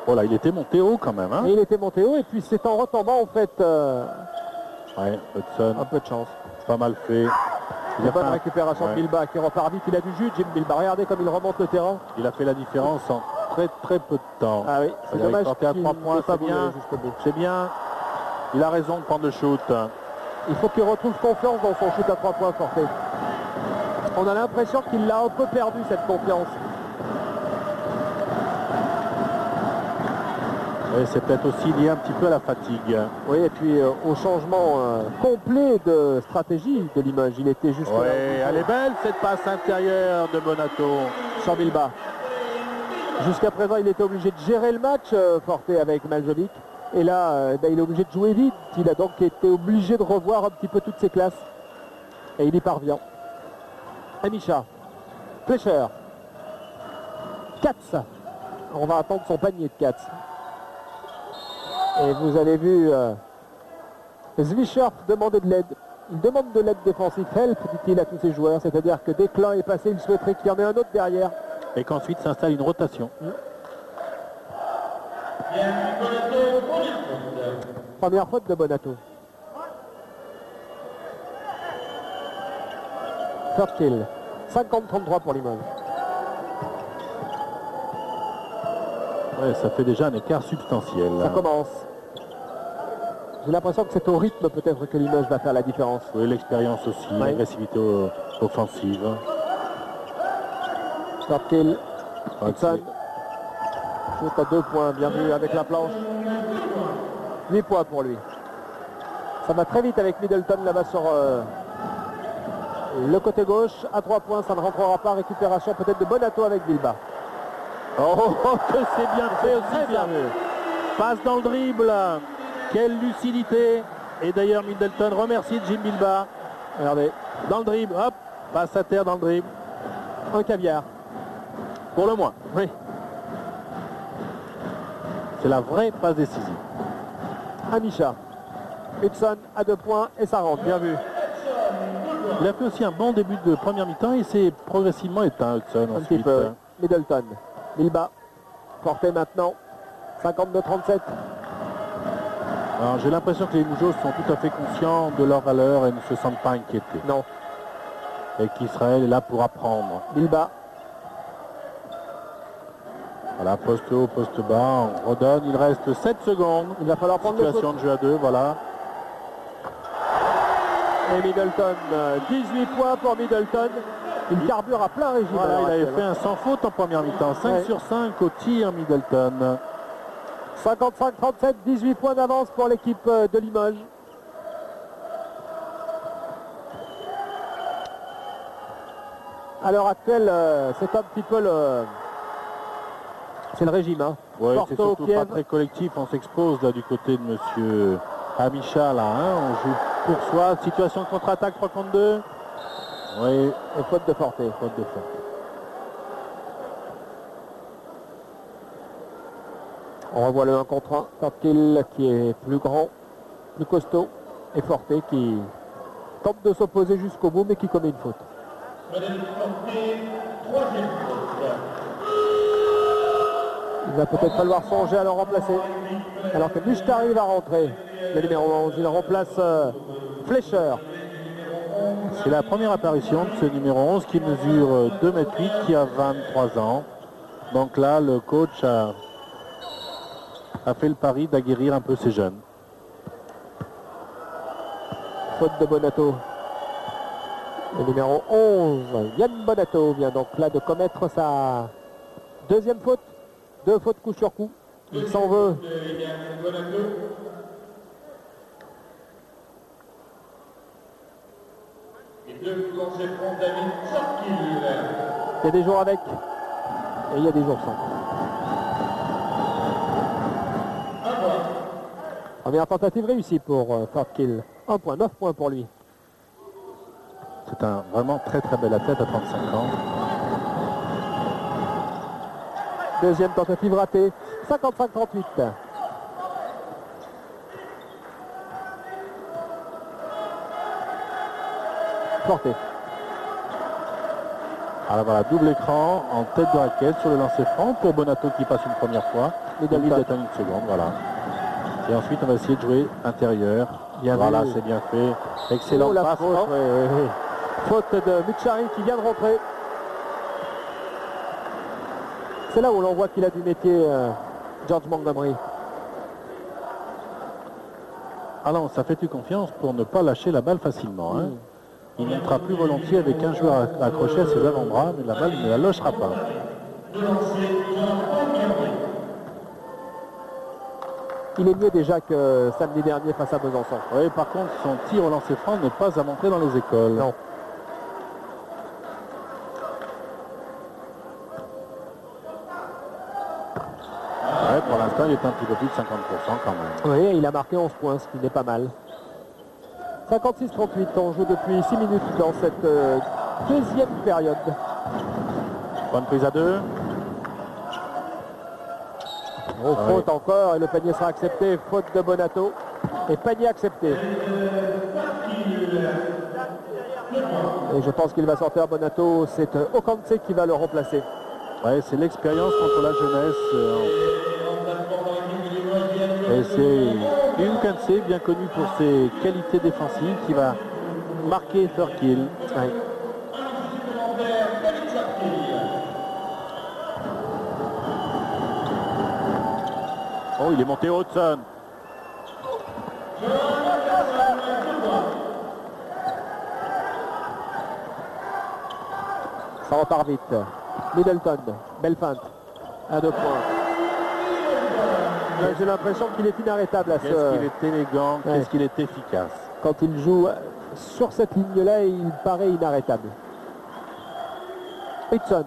Voilà, il était monté haut quand même. Hein.
Et il était monté haut et puis c'est en retombant en fait
Ouais, Hudson,
un peu de chance.
pas mal fait.
Il a bonne récupération de Bilba qui repart vite. Il a du jus, Jim Bilba. Regardez comme il remonte le terrain.
Il a fait la différence en très peu de temps.
Ah oui, c'est dommage
à 3 points, c'est bien. C'est bien. Il a raison de prendre le shoot.
Il faut qu'il retrouve confiance dans son shoot à 3 points, Forte. On a l'impression qu'il l'a un peu perdu, cette confiance.
Oui, c'est peut-être aussi lié un petit peu à la fatigue.
Oui, et puis au changement complet de stratégie de Limoges. Il était juste
Oui, elle est belle cette passe intérieure de Bonato.
sur Bilba. Jusqu'à présent, il était obligé de gérer le match, Forte, avec Maljovic. Et là, il est obligé de jouer vite. Il a donc été obligé de revoir un petit peu toutes ses classes. Et il y parvient. Amisha. Fleischer. Katz. On va attendre son panier de Katz. Et vous avez vu Zwischer demander de l'aide. Il demande de l'aide défensive. Help, dit-il à tous ses joueurs. C'est-à-dire que dès que l'un est passé, il souhaiterait qu'il y en ait un autre derrière.
Et qu'ensuite s'installe une rotation.
Première faute de Bonato. Third kill. 50-33 pour Limoges.
Ouais, ça fait déjà un écart substantiel.
Ça commence. J'ai l'impression que c'est au rythme peut-être que Limoges va faire la différence.
Oui, l'expérience aussi,
oui.
L'agressivité offensive.
Third kill. Hudson. Shoot à 2 points, bien vu avec la planche. 8 points pour lui. Ça va très vite avec Middleton là-bas sur le côté gauche. À 3 points, ça ne rentrera pas. Récupération peut-être de Bonato avec Bilba.
Oh, que c'est bien fait aussi, bien vu. Passe dans le dribble. Quelle lucidité. Et d'ailleurs, Middleton remercie Jim Bilba.
Regardez.
Dans le dribble, hop, passe à terre dans le dribble.
Un caviar.
Pour le moins.
Oui.
C'est la vraie passe décisive.
Amisha. Hudson à 2 points et ça rentre. Bien vu.
Il a fait aussi un bon début de première mi-temps et s'est progressivement éteint, Hudson.
Un petit peu. Middleton. Bilba. Forte maintenant. 52-37.
Alors, j'ai l'impression que les Moujos sont tout à fait conscients de leur valeur et ne se sentent pas inquiétés.
Non.
Et qu'Israël est là pour apprendre.
Bilba.
Voilà, poste haut, poste bas, on redonne. Il reste 7 secondes.
Il va falloir prendre le
situation de jeu à 2, voilà.
Et Middleton, 18 points pour Middleton. Il carbure à plein régime.
Voilà, il avait fait un sans faute en première mi-temps. 5 sur 5 au tir, Middleton.
55-37, 18 points d'avance pour l'équipe de Limoges. À l'heure actuelle, c'est un petit peu le... C'est le régime. Hein.
Ouais,
Porto,
c'est surtout
Kiev.
pas très collectif. On s'expose là du côté de monsieur Amisha. Là, hein. On joue pour soi. Situation de contre-attaque 3 contre 2. Oui,
Et faute de Forte.
faute de Forte.
On revoit le 1 contre 1. Thurkill qui est plus grand, plus costaud. Et Forte qui tente de s'opposer jusqu'au bout mais qui commet une faute. Il va peut-être falloir songer à le remplacer. Alors que Mushtari va rentrer. Le numéro 11, il remplace Fleischer.
C'est la première apparition de ce numéro 11 qui mesure 2,8 m, qui a 23 ans. Donc là, le coach a fait le pari d'aguerrir un peu ces jeunes.
Faute de Bonato. Le numéro 11, Yann Bonato, vient donc là de commettre sa deuxième faute. 2 fautes coup sur coup. Il s'en veut.
le lancer franc David Sarkil.
Il y a des jours avec et il y a des jours sans. Première tentative réussie pour Sarkil. 1 point, 9 points pour lui.
C'est un vraiment très très bel athlète à 35 ans.
Deuxième tentative ratée. 55-38. Porté.
Alors voilà, double écran en tête de raquette sur le lancer franc pour Bonato qui passe une première fois.
Middleton.
Middleton une seconde, voilà. Et ensuite on va essayer de jouer intérieur. Voilà, c'est bien fait. Excellent
la
passe.
faute, oui. Faute de Muchari qui vient de rentrer. C'est là où l'on voit qu'il a du métier, George Montgomery.
Alors ça fait-tu confiance pour ne pas lâcher la balle facilement. Hein. Il montera plus volontiers avec un joueur accroché à ses avant-bras, mais la balle il ne la lâchera pas.
Il est mieux déjà que samedi dernier face à Besançon.
Oui, par contre, son tir au lancer franc n'est pas à montrer dans les écoles.
Non.
Ouais, pour l'instant, il est un petit peu plus de 50% quand même.
Oui, il a marqué 11 points, ce qui n'est pas mal. 56-38, on joue depuis 6 minutes dans cette deuxième période.
Bonne prise à 2.
Faute encore, et le panier sera accepté. Faute de Bonato, et panier accepté. Et je pense qu'il va sortir Bonato, c'est Okance qui va le remplacer.
Ouais, c'est l'expérience contre la jeunesse. Et c'est Okance, bien connu pour ses qualités défensives, qui va marquer Sarkil. Ouais. Oh, il est monté au Hudson.
Ça repart vite. Middleton, belle feinte. À 2 points. J'ai l'impression qu'il est inarrêtable à ce...
Qu'est-ce qu'il est élégant, qu'est-ce qu'il est efficace.
Quand il joue sur cette ligne-là, il paraît inarrêtable. Hudson.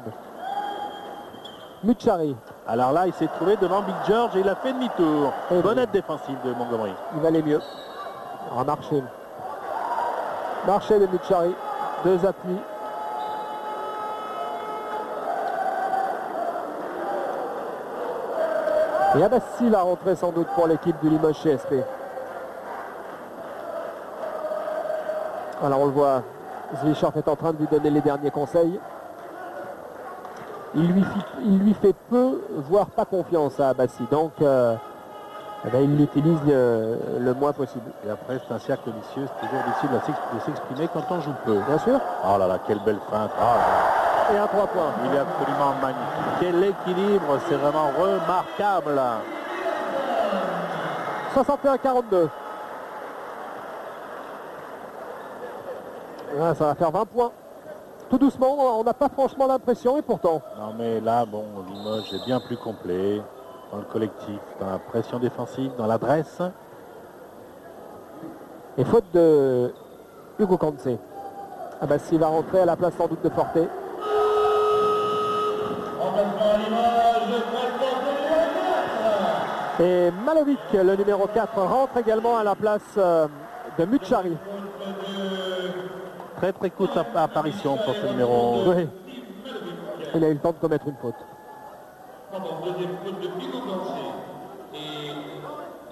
Muchari.
Alors là, il s'est trouvé devant Big George et il a fait demi-tour. Bonne aide défensive de Montgomery.
Il valait mieux. Alors marché. Marché de Muchari. 2 appuis. Et Abassi va rentrer sans doute pour l'équipe du Limoges CSP. Alors on le voit, Zwischarf est en train de lui donner les derniers conseils. Il lui fait peu, voire pas confiance à Abassi. Donc il l'utilise le moins possible.
Et après, c'est un cercle vicieux. C'est toujours difficile de s'exprimer quand on joue peu.
Bien sûr.
Oh là là, quelle belle feinte. Oh là là.
Et un 3 points.
Il est absolument magnifique. Quel équilibre, c'est vraiment remarquable.
61-42. Là, ça va faire 20 points. Tout doucement, on n'a pas franchement l'impression, et pourtant.
Non mais là, bon, Limoges est bien plus complet dans le collectif, dans la pression défensive, dans l'adresse.
Et faute de Hugo Kantse. Ah bah s'il va rentrer à la place sans doute de Forté. Et Malovic, le numéro 4, rentre également à la place de Muchari.
Très très courte apparition pour ce numéro.
Oui. Il a eu le temps de commettre une faute.
Deuxième faute de Hugo Kantse. Et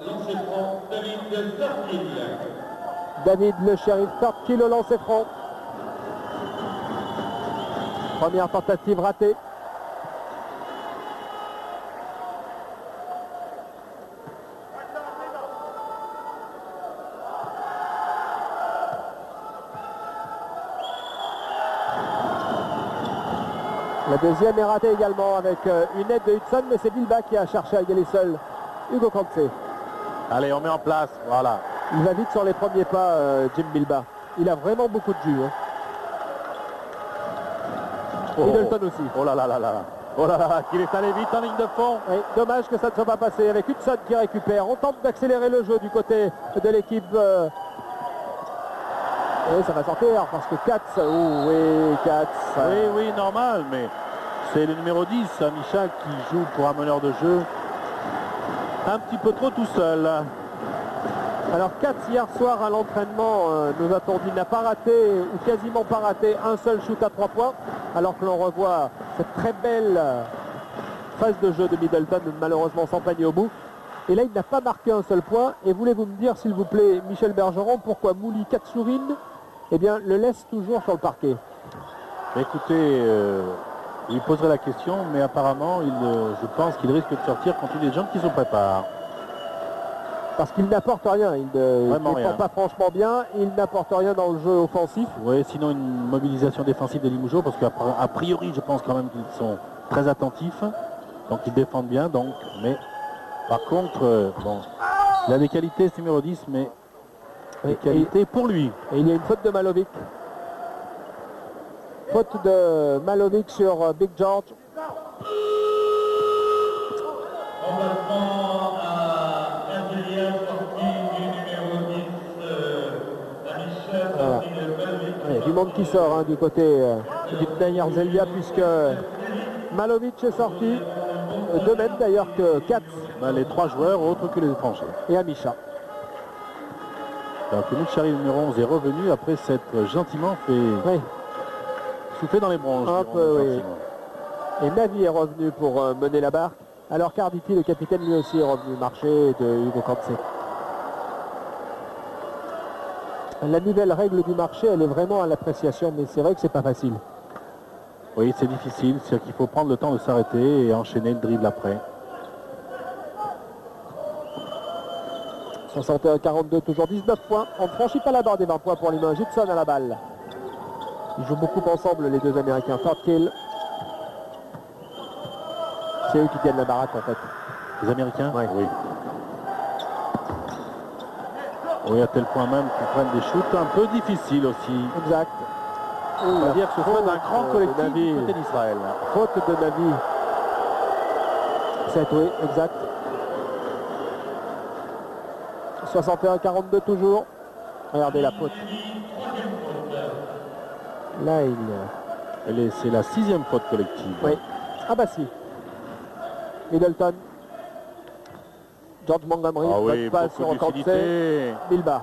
lancer franc David Sarkil.
David le shérif Sarkil, le lancer franc. Première tentative ratée. La deuxième est ratée également avec une aide de Hudson, mais c'est Bilbao qui a cherché à y aller seul. Hugo Kantse.
Allez, on met en place, voilà.
Il va vite sur les premiers pas, Jim Bilbao. Il a vraiment beaucoup de jus. Hein. Middleton aussi.
Oh là là là là. Oh là là, qu'il est allé vite en ligne de fond.
Oui, dommage que ça ne soit pas passé avec Hudson qui récupère. On tente d'accélérer le jeu du côté de l'équipe. Et ça va sortir parce que Katz, oui, Katz.
Oui, normal, mais c'est le numéro 10, Misha, qui joue pour un meneur de jeu un petit peu trop tout seul.
Alors Katz, hier soir à l'entraînement, nous a-t-on dit, n'a pas raté, ou quasiment pas raté, un seul shoot à 3 points, alors que l'on revoit cette très belle phase de jeu de Middleton, malheureusement sans panier au bout. Et là, il n'a pas marqué un seul point. Et voulez-vous me dire, s'il vous plaît, Michel Bergeron, pourquoi Mouli Katsourine, eh bien, le laisse toujours sur le parquet?
Écoutez, il poserait la question, mais apparemment, je pense qu'il risque de sortir compte tenu des gens qui se préparent.
Parce qu'il n'apporte rien, il ne défend pas franchement bien, il n'apporte rien dans le jeu offensif.
Oui, sinon une mobilisation défensive des Limougeaux, parce qu'a priori, je pense quand même qu'ils sont très attentifs, donc ils défendent bien, donc, mais par contre, bon, il a des qualités, ce numéro 10, mais des qualités pour lui.
Et il y a une faute de Malovic. Faute de Malovic sur Big George. Voilà. Il y a du monde qui sort du côté du Pnayer Zelia, puisque Malovic est sorti, de même d'ailleurs que Katz.
Les 3 joueurs autres que les étrangers.
Et Amisha.
Alors que Mouchari numéro 11 est revenu après s'être gentiment fait souffler dans les bronches.
Oui. Et Navi est revenu pour mener la barque, alors qu'Arditi, le capitaine, lui aussi est revenu marcher de Hugo Cancé. La nouvelle règle du marché, elle est vraiment à l'appréciation, mais c'est vrai que c'est pas facile.
Oui, c'est difficile, c'est qu'il faut prendre le temps de s'arrêter et enchaîner le dribble après.
61-42, toujours 19 points. On ne franchit pas la barre des 20 points pour Limoges. Hudson à la balle. Ils jouent beaucoup ensemble, les deux Américains. Third kill. C'est eux qui tiennent la baraque, en fait.
Les Américains?
Oui.
Oui, à tel point même qu'ils prennent des shoots un peu difficiles aussi.
Exact.
On va dire que ce soit d'un grand collectif du côté d'Israël.
Faute de Navi. 7, oui, exact. 61-42 toujours. Regardez la faute. Là,
c'est la 6e faute collective.
Oui. Ah bah si. Middleton. George Montgomery.
Bonne
passe sur Cancé. Bilba.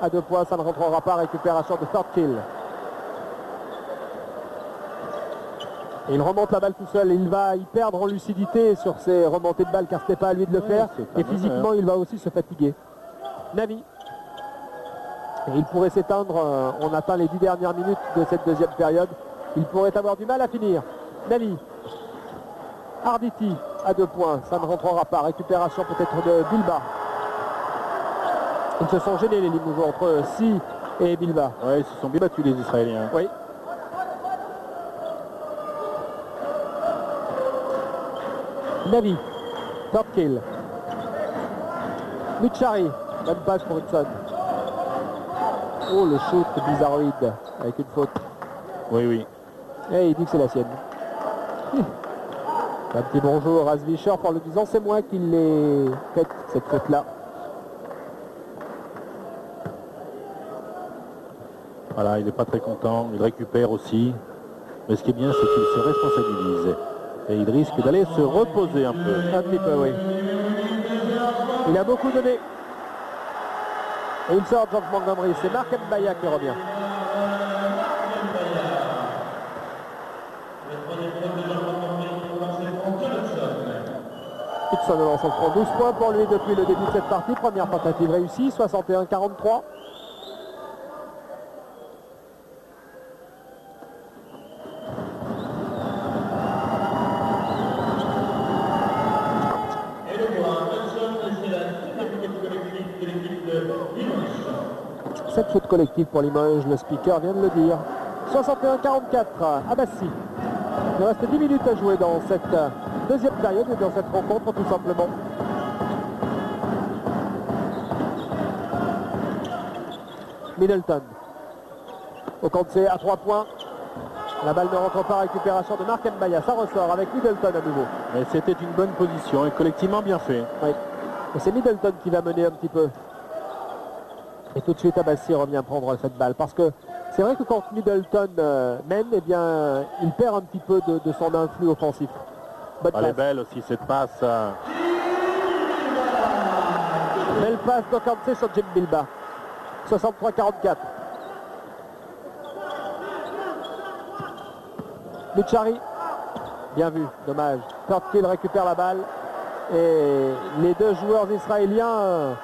À 2 points, ça ne rentrera pas. Récupération de third kill. Et il remonte la balle tout seul. Il va y perdre en lucidité sur ses remontées de balle car ce n'est pas à lui de le faire. Et physiquement, il va aussi se fatiguer. Navi. Et il pourrait s'éteindre. On atteint les 10 dernières minutes de cette deuxième période. Il pourrait avoir du mal à finir. Navi. Arditi à 2 points. Ça ne rentrera pas. Récupération peut-être de Bilba. Ils se sont gênés les Limougeaux entre Si et Bilba.
Oui, ils se sont bien battus les Israéliens.
Oui. Navi, third kill. Mouchari, bonne passe pour Hudson. Oh, le shoot bizarroïde avec une faute.
Oui.
Et il dit que c'est la sienne. Un petit bonjour à Zwicher en le disant, c'est moi qui l'ai faite, cette faute-là.
Voilà, il n'est pas très content, il récupère aussi. Mais ce qui est bien, c'est qu'il se responsabilise. Et il risque d'aller se reposer un peu.
Un petit peu, oui. Il a beaucoup donné. Et il sort George Montgomery. C'est Mark Mbaya qui revient. Hudson lance en front. 12 points pour lui depuis le début de cette partie. Première tentative réussie. 61-43. Cette faute collective pour Limoges, le speaker vient de le dire. 61-44, Abbassi. Il reste 10 minutes à jouer dans cette deuxième période et dans cette rencontre tout simplement. Middleton. Okanse à 3 points. La balle ne rentre pas, récupération de Mark Mbaya. Ça ressort avec Middleton à nouveau.
Mais c'était une bonne position et collectivement bien fait.
Oui. Et c'est Middleton qui va mener un petit peu. Et tout de suite, Abbassi revient prendre cette balle. Parce que c'est vrai que quand Middleton mène, eh bien, il perd un petit peu de son influx offensif. Bonne
Elle est
passe.
belle aussi cette passe.
Belle passe d'Okansé sur Jim Bilbah. 63-44. Michari. Bien vu, dommage. Turkill récupère la balle. Et les deux joueurs israéliens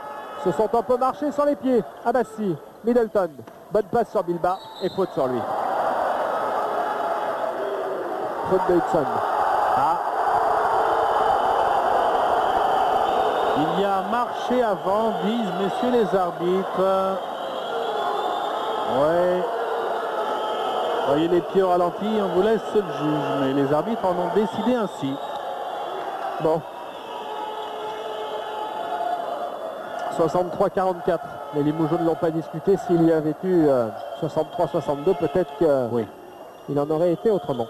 se sont un peu marchés sur les pieds. Abbassi, Middleton. Bonne passe sur Bilbah et faute sur lui. Faute de Hudson.
Ah. Il y a marché avant, disent messieurs les arbitres. Ouais. Voyez les pieds au ralenti, on vous laisse le juge, mais les arbitres en ont décidé ainsi.
Bon. 63-44. Les Limousins ne l'ont pas discuté. S'il y avait eu 63-62, peut-être qu'il en aurait été autrement.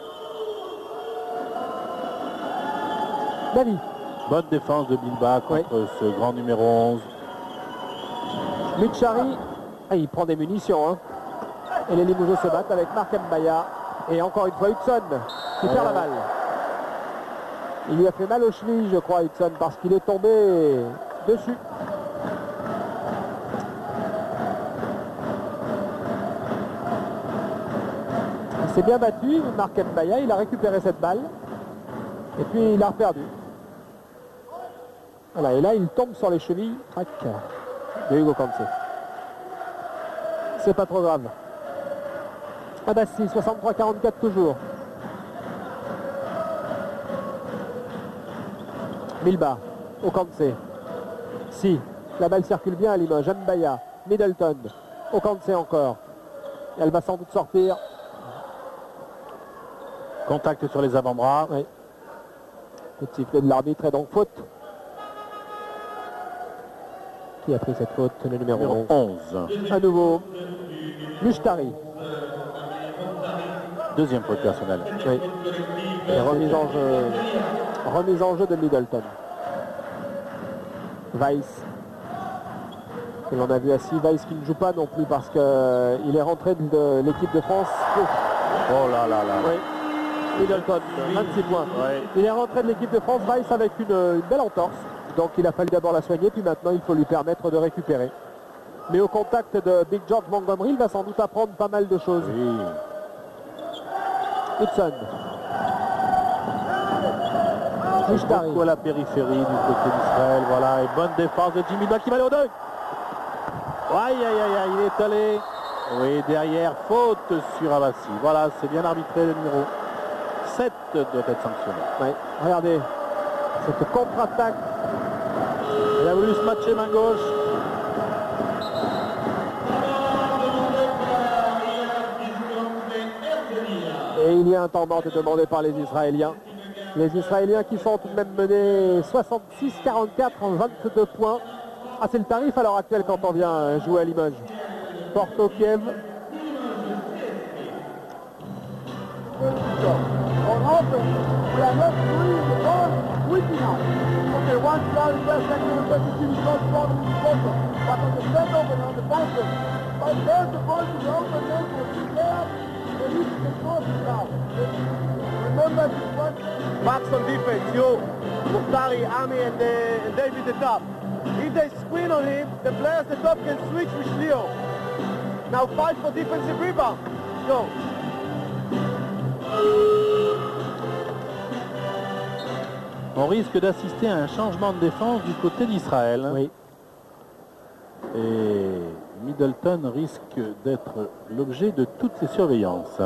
David.
Bonne défense de Bilbah contre ce grand numéro 11.
Michari. Ah, il prend des munitions. Hein. Et les Limousins se battent avec Mark Mbaya. Et encore une fois Hudson qui perd la balle. Il lui a fait mal aux chevilles, je crois, Hudson, parce qu'il est tombé dessus. Il s'est bien battu, Mark Mbaya, il a récupéré cette balle. Et puis il a perdu. Voilà, et là il tombe sur les chevilles de Hugo Kanté. C'est pas trop grave. Abbassi, 63-44 toujours. Bilbah, Okanté. Si, la balle circule bien à Limoges. Mbaya, Middleton, Okanté encore. Elle va sans doute sortir.
Contact sur les avant-bras.
Oui. Coup de sifflet de l'arbitre et donc faute. Qui a pris cette faute? Le numéro
11.
À nouveau, Mushtari.
Deuxième faute personnelle.
Oui. Et remise en jeu de Middleton. Weiss. Que l'on a vu assis. Weiss qui ne joue pas non plus parce qu'il est rentré de l'équipe de France.
Oh là là là.
Oui. Middleton, 26 points.
Ouais.
Il est rentré de l'équipe de France, Weiss avec une belle entorse. Donc il a fallu d'abord la soigner, puis maintenant il faut lui permettre de récupérer. Mais au contact de Big George Montgomery, il va sans doute apprendre pas mal de choses.
Oui.
Hudson. Mushtari.
Beaucoup à la périphérie du côté d'Israël. Voilà, et bonne défense de Jimmy Bilbah qui va aller au dunk. Aïe, aïe, aïe, aïe, il est allé. Oui, derrière, faute sur Abbassi. Voilà, c'est bien arbitré, le numéro 7 doit être sanctionné.
Oui, regardez, cette contre-attaque.
Il a voulu se matcher main gauche.
Et il y a un temps mort demandé par les Israéliens. Les Israéliens qui sont tout de même menés 66-44 en 22 points. Ah, c'est le tarif à l'heure actuelle quand on vient jouer à Limoges. Porto Kiev.
On offense, we are not doing the ball quick enough. Okay, once you are in first, second, and third, the team is not problem with the bottom. But on the turnover and on the basket, but there's the ball to the open net for the player, they need to control it now. Remember this one? Backs on defense, you, Muhtari, Ami, and David the top. If they screen on him, the players at the top can switch with Leo. Now fight for defensive rebound. Go.
On risque d'assister à un changement de défense du côté d'Israël.
Oui.
Et Middleton risque d'être l'objet de toutes ces surveillances.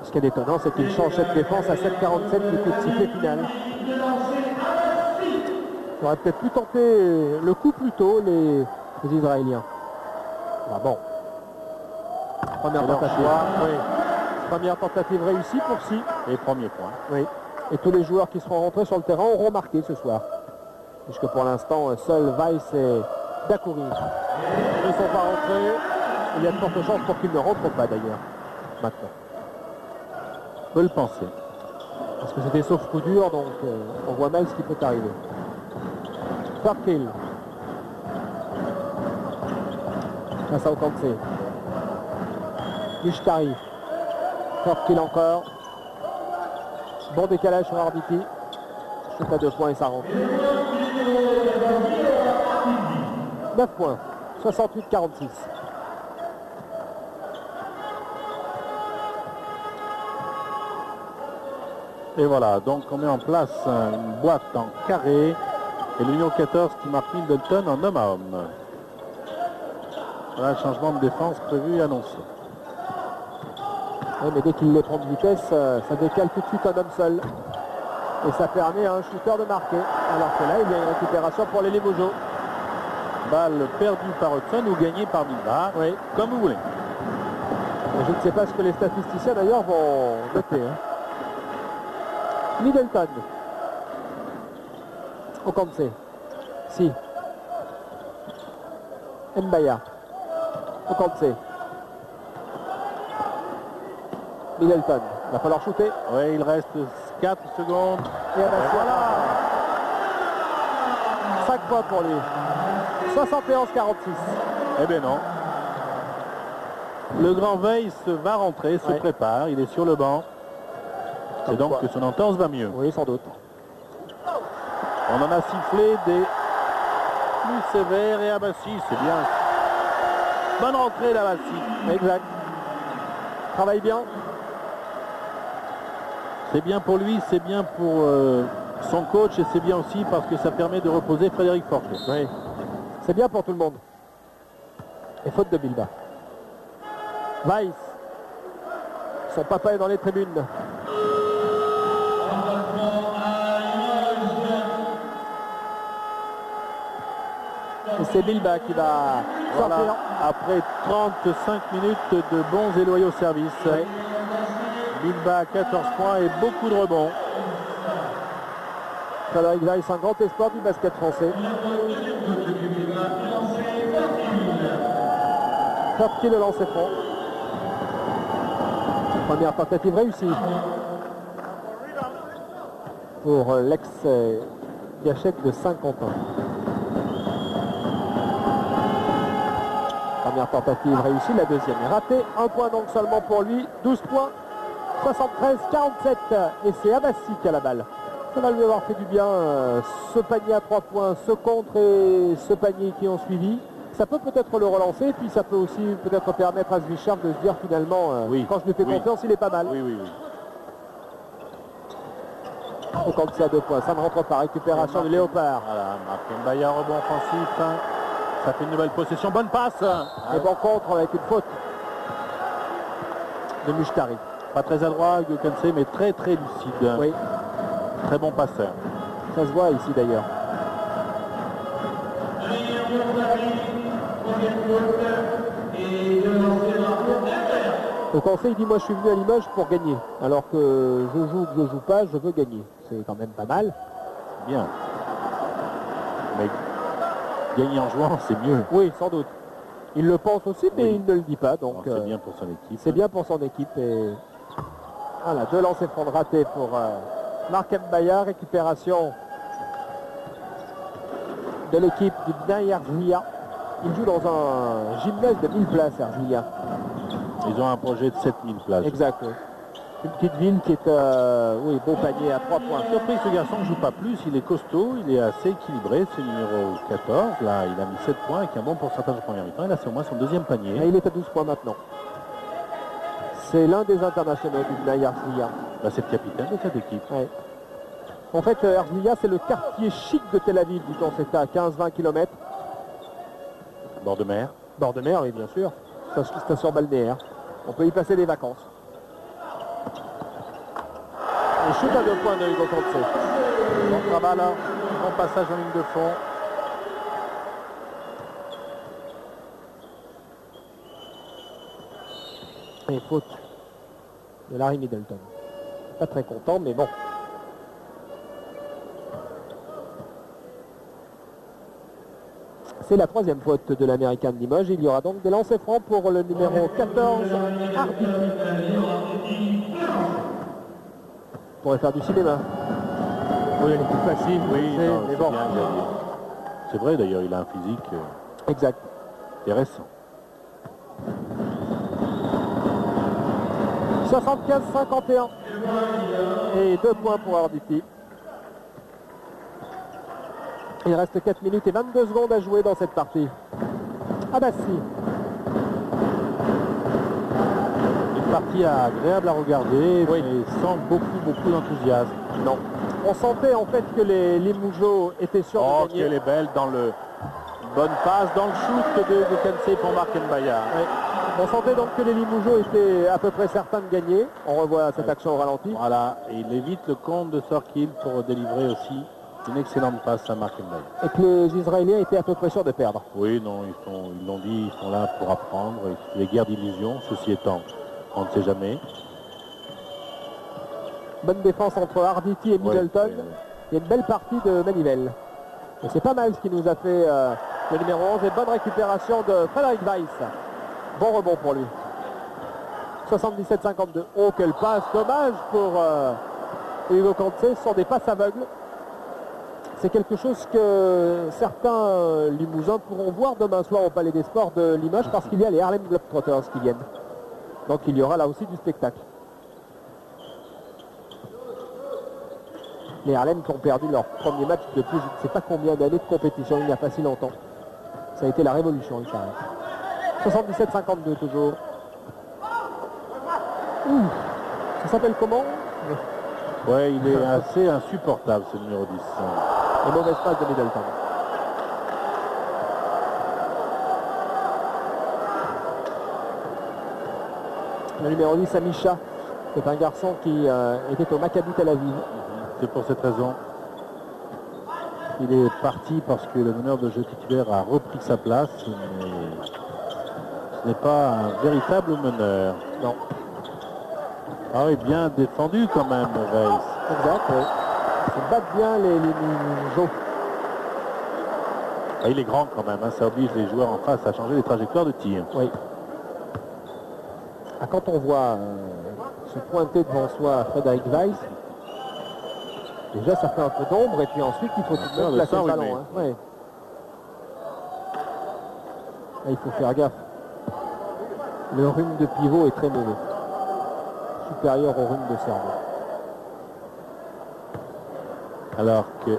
Ce qui est étonnant, c'est qu'il change cette défense à 7,47 du coup de sifflet final. Il aurait peut-être pu tenter le coup plus tôt, les Israéliens. Ah bon. Première tentative. Oui. Première tentative réussie pour Si.
Et premier point.
Oui. Et tous les joueurs qui seront rentrés sur le terrain auront marqué ce soir. Puisque pour l'instant, seuls Weiss et Dakouri ne sont pas rentrés. Il y a de fortes chances pour qu'ils ne rentrent pas d'ailleurs. Maintenant.
On peut le penser.
Parce que c'était sauf coup dur, donc on voit mal ce qui peut arriver. Turkill. Face à Okanse. Mushtari. Top kill encore. Bon décalage sur Arditi. Shoot à 2 points et ça rentre. 9 points. 68-46.
Et voilà, donc on met en place une boîte en carré et le numéro 14 qui marque Middleton en homme à homme. Voilà le changement de défense prévu et annoncé.
Oui, mais dès qu'il les prend de vitesse, ça décale tout de suite un homme seul. Et ça permet à un shooter de marquer. Alors que là, il y a une récupération pour les Limoges.
Balle perdue par Hudson ou gagnée par Milba,
Oui.
comme vous voulez.
Et je ne sais pas ce que les statisticiens d'ailleurs vont noter. Middleton. Okanse. Si. Mbaya. Okanse. Middleton. Il va falloir shooter.
Oui, il reste 4 secondes.
Et voilà. 5 points pour lui. 71-46.
Eh bien non. Le grand Weiss va rentrer, se prépare, il est sur le banc. C'est donc que son entorse va mieux.
Oui, sans doute.
On en a sifflé des plus sévères et Abbassi, c'est bien. Bonne rentrée d'Abbassi.
Exact. Travaille bien.
C'est bien pour lui, c'est bien pour son coach et c'est bien aussi parce que ça permet de reposer Frédéric Forget.
Oui. C'est bien pour tout le monde. Et faute de Bilba. Weiss. Son papa est dans les tribunes. Et c'est Bilba qui va
Voilà,
sortir.
après 35 minutes de bons et loyaux services.
Oui.
Bilba à 14 points et beaucoup de rebonds.
Frédéric Weiss, un grand espoir du basket français. Sorti le lancer franc. Première tentative réussie pour l'ex-Gachette de Saint-Quentin. Première tentative réussie, la deuxième est ratée. 1 point donc seulement pour lui, 12 points, 73-47. Et c'est Abbassi qui a la balle. Ça va lui avoir fait du bien, ce panier à 3 points, ce contre et ce panier qui ont suivi. Ça peut peut-être le relancer, puis ça peut aussi peut-être permettre à Zwichard de se dire finalement, quand je lui fais confiance, il est pas mal.
Oui.
Et quand c'est à 2 points, ça ne rentre pas. Récupération de Léopard.
Voilà, Marc Mbaya, rebond offensif. Ça fait une nouvelle possession, bonne passe.
Et bon contre avec une faute de Mushtari.
Pas très adroit, Gökensé, mais très lucide.
Oui,
Très bon passeur.
ça se voit ici d'ailleurs. Au conseil, il dit moi je suis venu à Limoges pour gagner. Alors que je joue ou que je joue pas, je veux gagner. C'est quand même pas mal.
Bien. Mais gagner en jouant, c'est mieux.
Oui, sans doute. Il le pense aussi, mais il ne le dit pas. Donc
C'est bien pour son équipe.
c'est bien pour son équipe. Et voilà, 2 lancers francs ratés pour Marc Mbaya. Récupération de l'équipe du Bnei Herzliya. Il joue dans un gymnase de 1000 places, Herzliya.
Ils ont un projet de 7000 places.
Exact. Oui. Une petite ville qui est, beau panier à 3 points.
Surpris, ce garçon ne joue pas plus, il est costaud, il est assez équilibré, c'est le numéro 14. Là, il a mis 7 points avec un bon pourcentage de première mi-temps. Et là, c'est au moins son deuxième panier.
Et il est à 12 points maintenant. C'est l'un des internationaux du Bnei Herzliya.
Là, c'est le capitaine de cette équipe.
Ouais. En fait, Herzliya, c'est le quartier chic de Tel Aviv, dit-on. C'est à 15-20 km.
Bord de mer.
Bord de mer, oui, bien sûr. Station balnéaire. On peut y passer des vacances. Et shoot à 2 points de Hugo Kantse.
Bon travail là, bon passage en ligne de fond.
Et faute de Larry Middleton. Pas très content, mais bon. C'est la 3e faute de l'Américain de Limoges. Il y aura donc des lancers francs pour le numéro 14, Arditi. Pourrait faire du cinéma. Oui, elle est plus facile, mais bon.
C'est vrai d'ailleurs, il a un physique
Exact.
intéressant.
75-51 et 2 points pour Arditi. Il reste 4 minutes et 22 secondes à jouer dans cette partie. Abassi.
Une partie agréable à regarder, oui, mais sans beaucoup d'enthousiasme.
Non. On sentait en fait que les Limougeaux étaient sûrs de gagner.
Qu'elle est belle dans le bonne passe, dans le shoot de Kensei pour Marc Mbaya.
Oui. On sentait donc que les Limougeaux étaient à peu près certains de gagner. On revoit cette action au ralenti.
Voilà, et il évite le compte de Sorkil pour délivrer aussi une excellente passe à Marc Mbaya.
Et que les Israéliens étaient à peu près sûrs de perdre.
Oui, non, ils l'ont dit, ils sont là pour apprendre. Il y a guère d'illusions, ceci étant, on ne sait jamais.
Bonne défense entre Arditi et Middleton.
Oui.
Il y a une belle partie de Manivelle. Et c'est pas mal ce qui nous a fait le numéro 11. Et bonne récupération de Frédéric Weiss. Bon rebond pour lui. 77-52. Oh, quelle passe. Dommage pour Hugo Kensei. Ce sont des passes aveugles. C'est quelque chose que certains Limousins pourront voir demain soir au Palais des Sports de Limoges parce qu'il y a les Harlem Globetrotters qui viennent. Donc il y aura là aussi du spectacle. Les Harlem qui ont perdu leur premier match depuis je ne sais pas combien d'années de compétition, il n'y a pas si longtemps. Ça a été la révolution, il paraît. 77-52 toujours. Ouh, ça s'appelle comment?
Ouais, il est assez insupportable ce numéro 10.
Et mauvaise passe de Middleton. Le numéro 10, Amisha, c'est un garçon qui était au Maccabi Tel Aviv.
C'est pour cette raison qu'il est parti parce que le meneur de jeu titulaire a repris sa place, mais ce n'est pas un véritable meneur.
Non.
Ah oui, bien défendu quand même, Weiss.
Exact, oui. Ils se battent bien les Limougeaux.
Ah, il est grand quand même, hein, ça oblige les joueurs en face à changer les trajectoires de tir.
Oui. Ah, quand on voit se pointer devant soi Frédéric Weiss, déjà ça fait un peu d'ombre et puis ensuite il faut tout de même placer le ballon. Hein. Ouais. Là, il faut faire gaffe. Le rhume de pivot est très mauvais. Supérieur au rhume de cerveau.
Alors que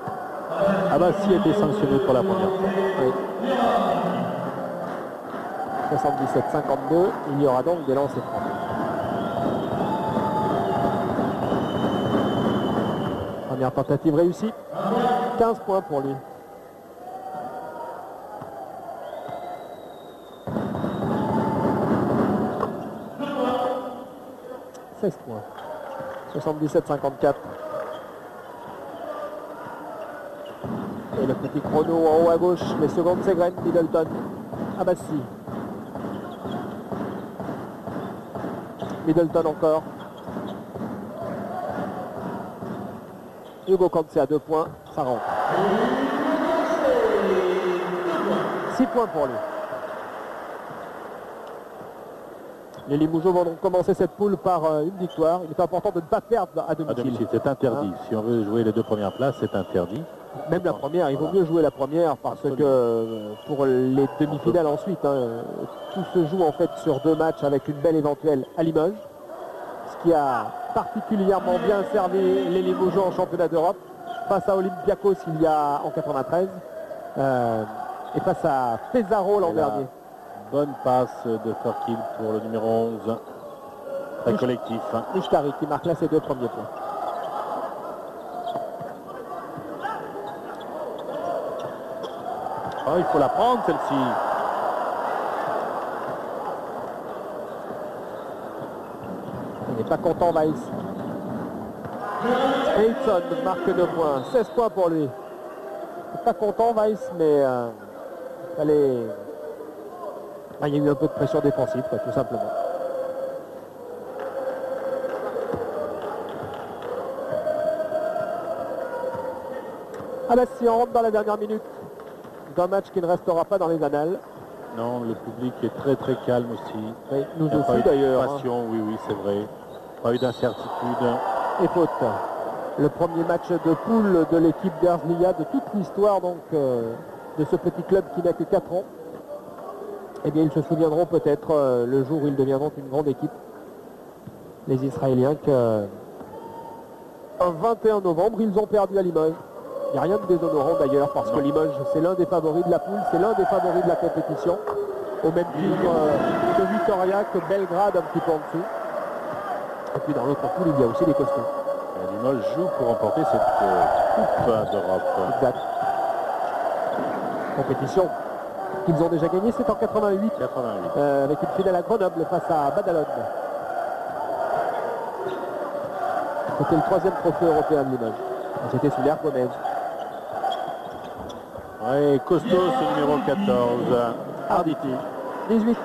Abassi a été sanctionné pour la première fois.
Oui. 77-52, il y aura donc des lancers francs. Première tentative réussie. 15 points pour lui. « 16 points. 77-54. Et le petit chrono en haut à gauche. Les secondes s'égrènent. Middleton. Abassi. Middleton encore. Hugo Kensei à 2 points. Ça rentre. 6 points pour lui. Les Limougeaux vont donc commencer cette poule par une victoire. Il est important de ne pas perdre à domicile.
À domicile, c'est interdit. Hein? Si on veut jouer les 2 premières places, c'est interdit.
Même la première, il vaut mieux jouer la première parce que pour les demi-finales ensuite, hein, tout se joue en fait sur 2 matchs avec une belle éventuelle à Limoges. Ce qui a particulièrement bien servi les Limougeaux en championnat d'Europe face à Olympiakos il y a en 93 et face à Pesaro l'an dernier.
Bonne passe de Torquil pour le numéro 11. Très collectif.
Mouchtari qui marque là ses 2 premiers points.
Oh, il faut la prendre celle-ci.
Il n'est pas content Weiss. Hayton marque 2 points. 16 points pour lui. Il n'est pas content Weiss, mais allez. Il y a eu un peu de pression défensive, quoi, tout simplement. Ah bah si on rentre dans la dernière minute d'un match qui ne restera pas dans les annales.
Non, le public est très très calme aussi.
Oui, nous
il n'y a
aussi d'ailleurs.
Passion, oui, oui, c'est vrai. Pas eu d'incertitude.
Et faute. Le premier match de poule de l'équipe d'Herzliya de toute l'histoire donc de ce petit club qui n'a que 4 ans. eh bien ils se souviendront peut-être le jour où ils deviendront une grande équipe, les Israéliens, que un 21 novembre, ils ont perdu à Limoges. Il n'y a rien de déshonorant d'ailleurs, parce que Limoges, c'est l'un des favoris de la poule, c'est l'un des favoris de la compétition, au même titre que Vitoria, que Belgrade un petit peu en dessous. Et puis dans l'autre poule, il y a aussi les costauds.
Et Limoges joue pour remporter cette Coupe d'Europe.
Exact. Compétition qu'ils ont déjà gagnée, c'est en 88.
88.
Avec une finale à Grenoble face à Badalone. C'était le 3e trophée européen de Limoges. C'était sous l'ère Gomez.
Oui, costaud ce numéro 14. Arditi.
18,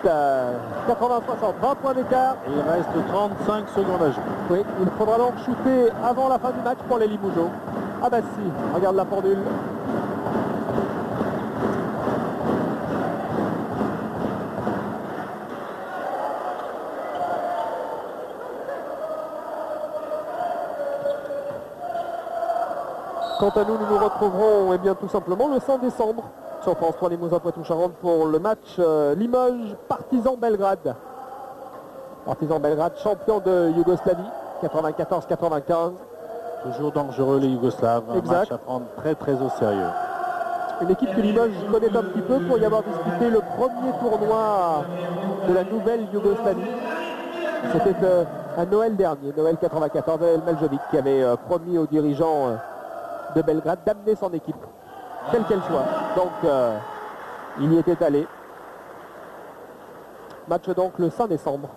80, 60, 20 points d'écart.
Il reste 35 secondes à jouer.
Oui, il faudra donc shooter avant la fin du match pour les Limougeaux. Ah bah si, regarde la pendule. Quant à nous, nous nous retrouverons bien tout simplement le 5 décembre sur France 3 Limousin Poitou-Charentes pour le match Limoges-Partizan Belgrade. Partizan Belgrade, champion de Yougoslavie, 94-95.
Toujours dangereux les Yougoslaves. Un
Exact.
match à prendre très très au sérieux.
Une équipe que Limoges connaît un petit peu pour y avoir disputé le premier tournoi de la nouvelle Yougoslavie. C'était à Noël dernier, Noël 94, El Meljovic qui avait promis aux dirigeants de Belgrade d'amener son équipe, quelle qu'elle soit. Donc il y était allé. Match donc le 5 décembre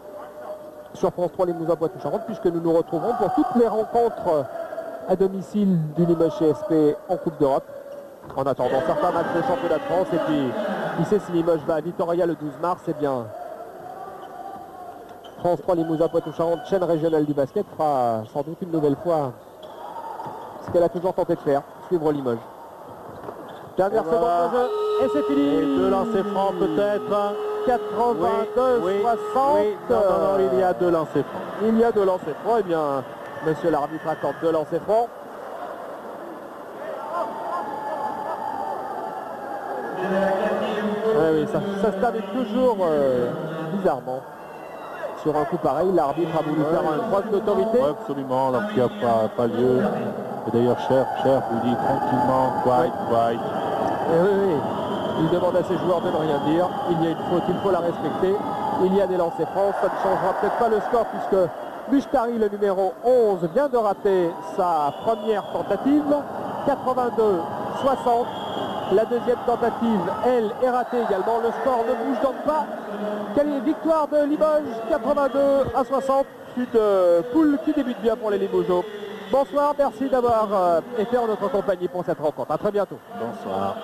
sur France 3 Limousin Poitou-Charentes, puisque nous nous retrouverons pour toutes les rencontres à domicile du Limoges CSP en Coupe d'Europe. En attendant certains matchs de championnat de France, et puis qui sait si Limoges va à Vitoria le 12 mars, eh bien France 3 Limousin Poitou-Charentes, chaîne régionale du basket, fera sans doute une nouvelle fois ce qu'elle a toujours tenté de faire, suivre Limoges. Dernière seconde de jeu, et c'est fini.
Et deux lancers francs peut-être.
82,
Oui,
60.
oui. Non, il y a deux lancers francs.
Il y a deux lancers francs. Eh bien, monsieur l'arbitre accorde deux lancers francs. Oui, ça se termine toujours bizarrement. Sur un coup pareil, l'arbitre a voulu faire un droit d'autorité.
Oui, absolument, alors qu'il n'y a pas lieu. Et d'ailleurs, Cher vous dit tranquillement, quiet.
Oui. Il demande à ses joueurs de ne rien dire. Il y a une faute, il faut la respecter. Il y a des lancers francs. Ça ne changera peut-être pas le score puisque Bushtari, le numéro 11, vient de rater sa première tentative. 82-60. La deuxième tentative, elle, est ratée également. Le score ne bouge donc pas. Quelle est victoire de Limoges, 82-60. Une poule qui débute bien pour les Limougeaux. Bonsoir, merci d'avoir été en notre compagnie pour cette rencontre. À très bientôt.
Bonsoir.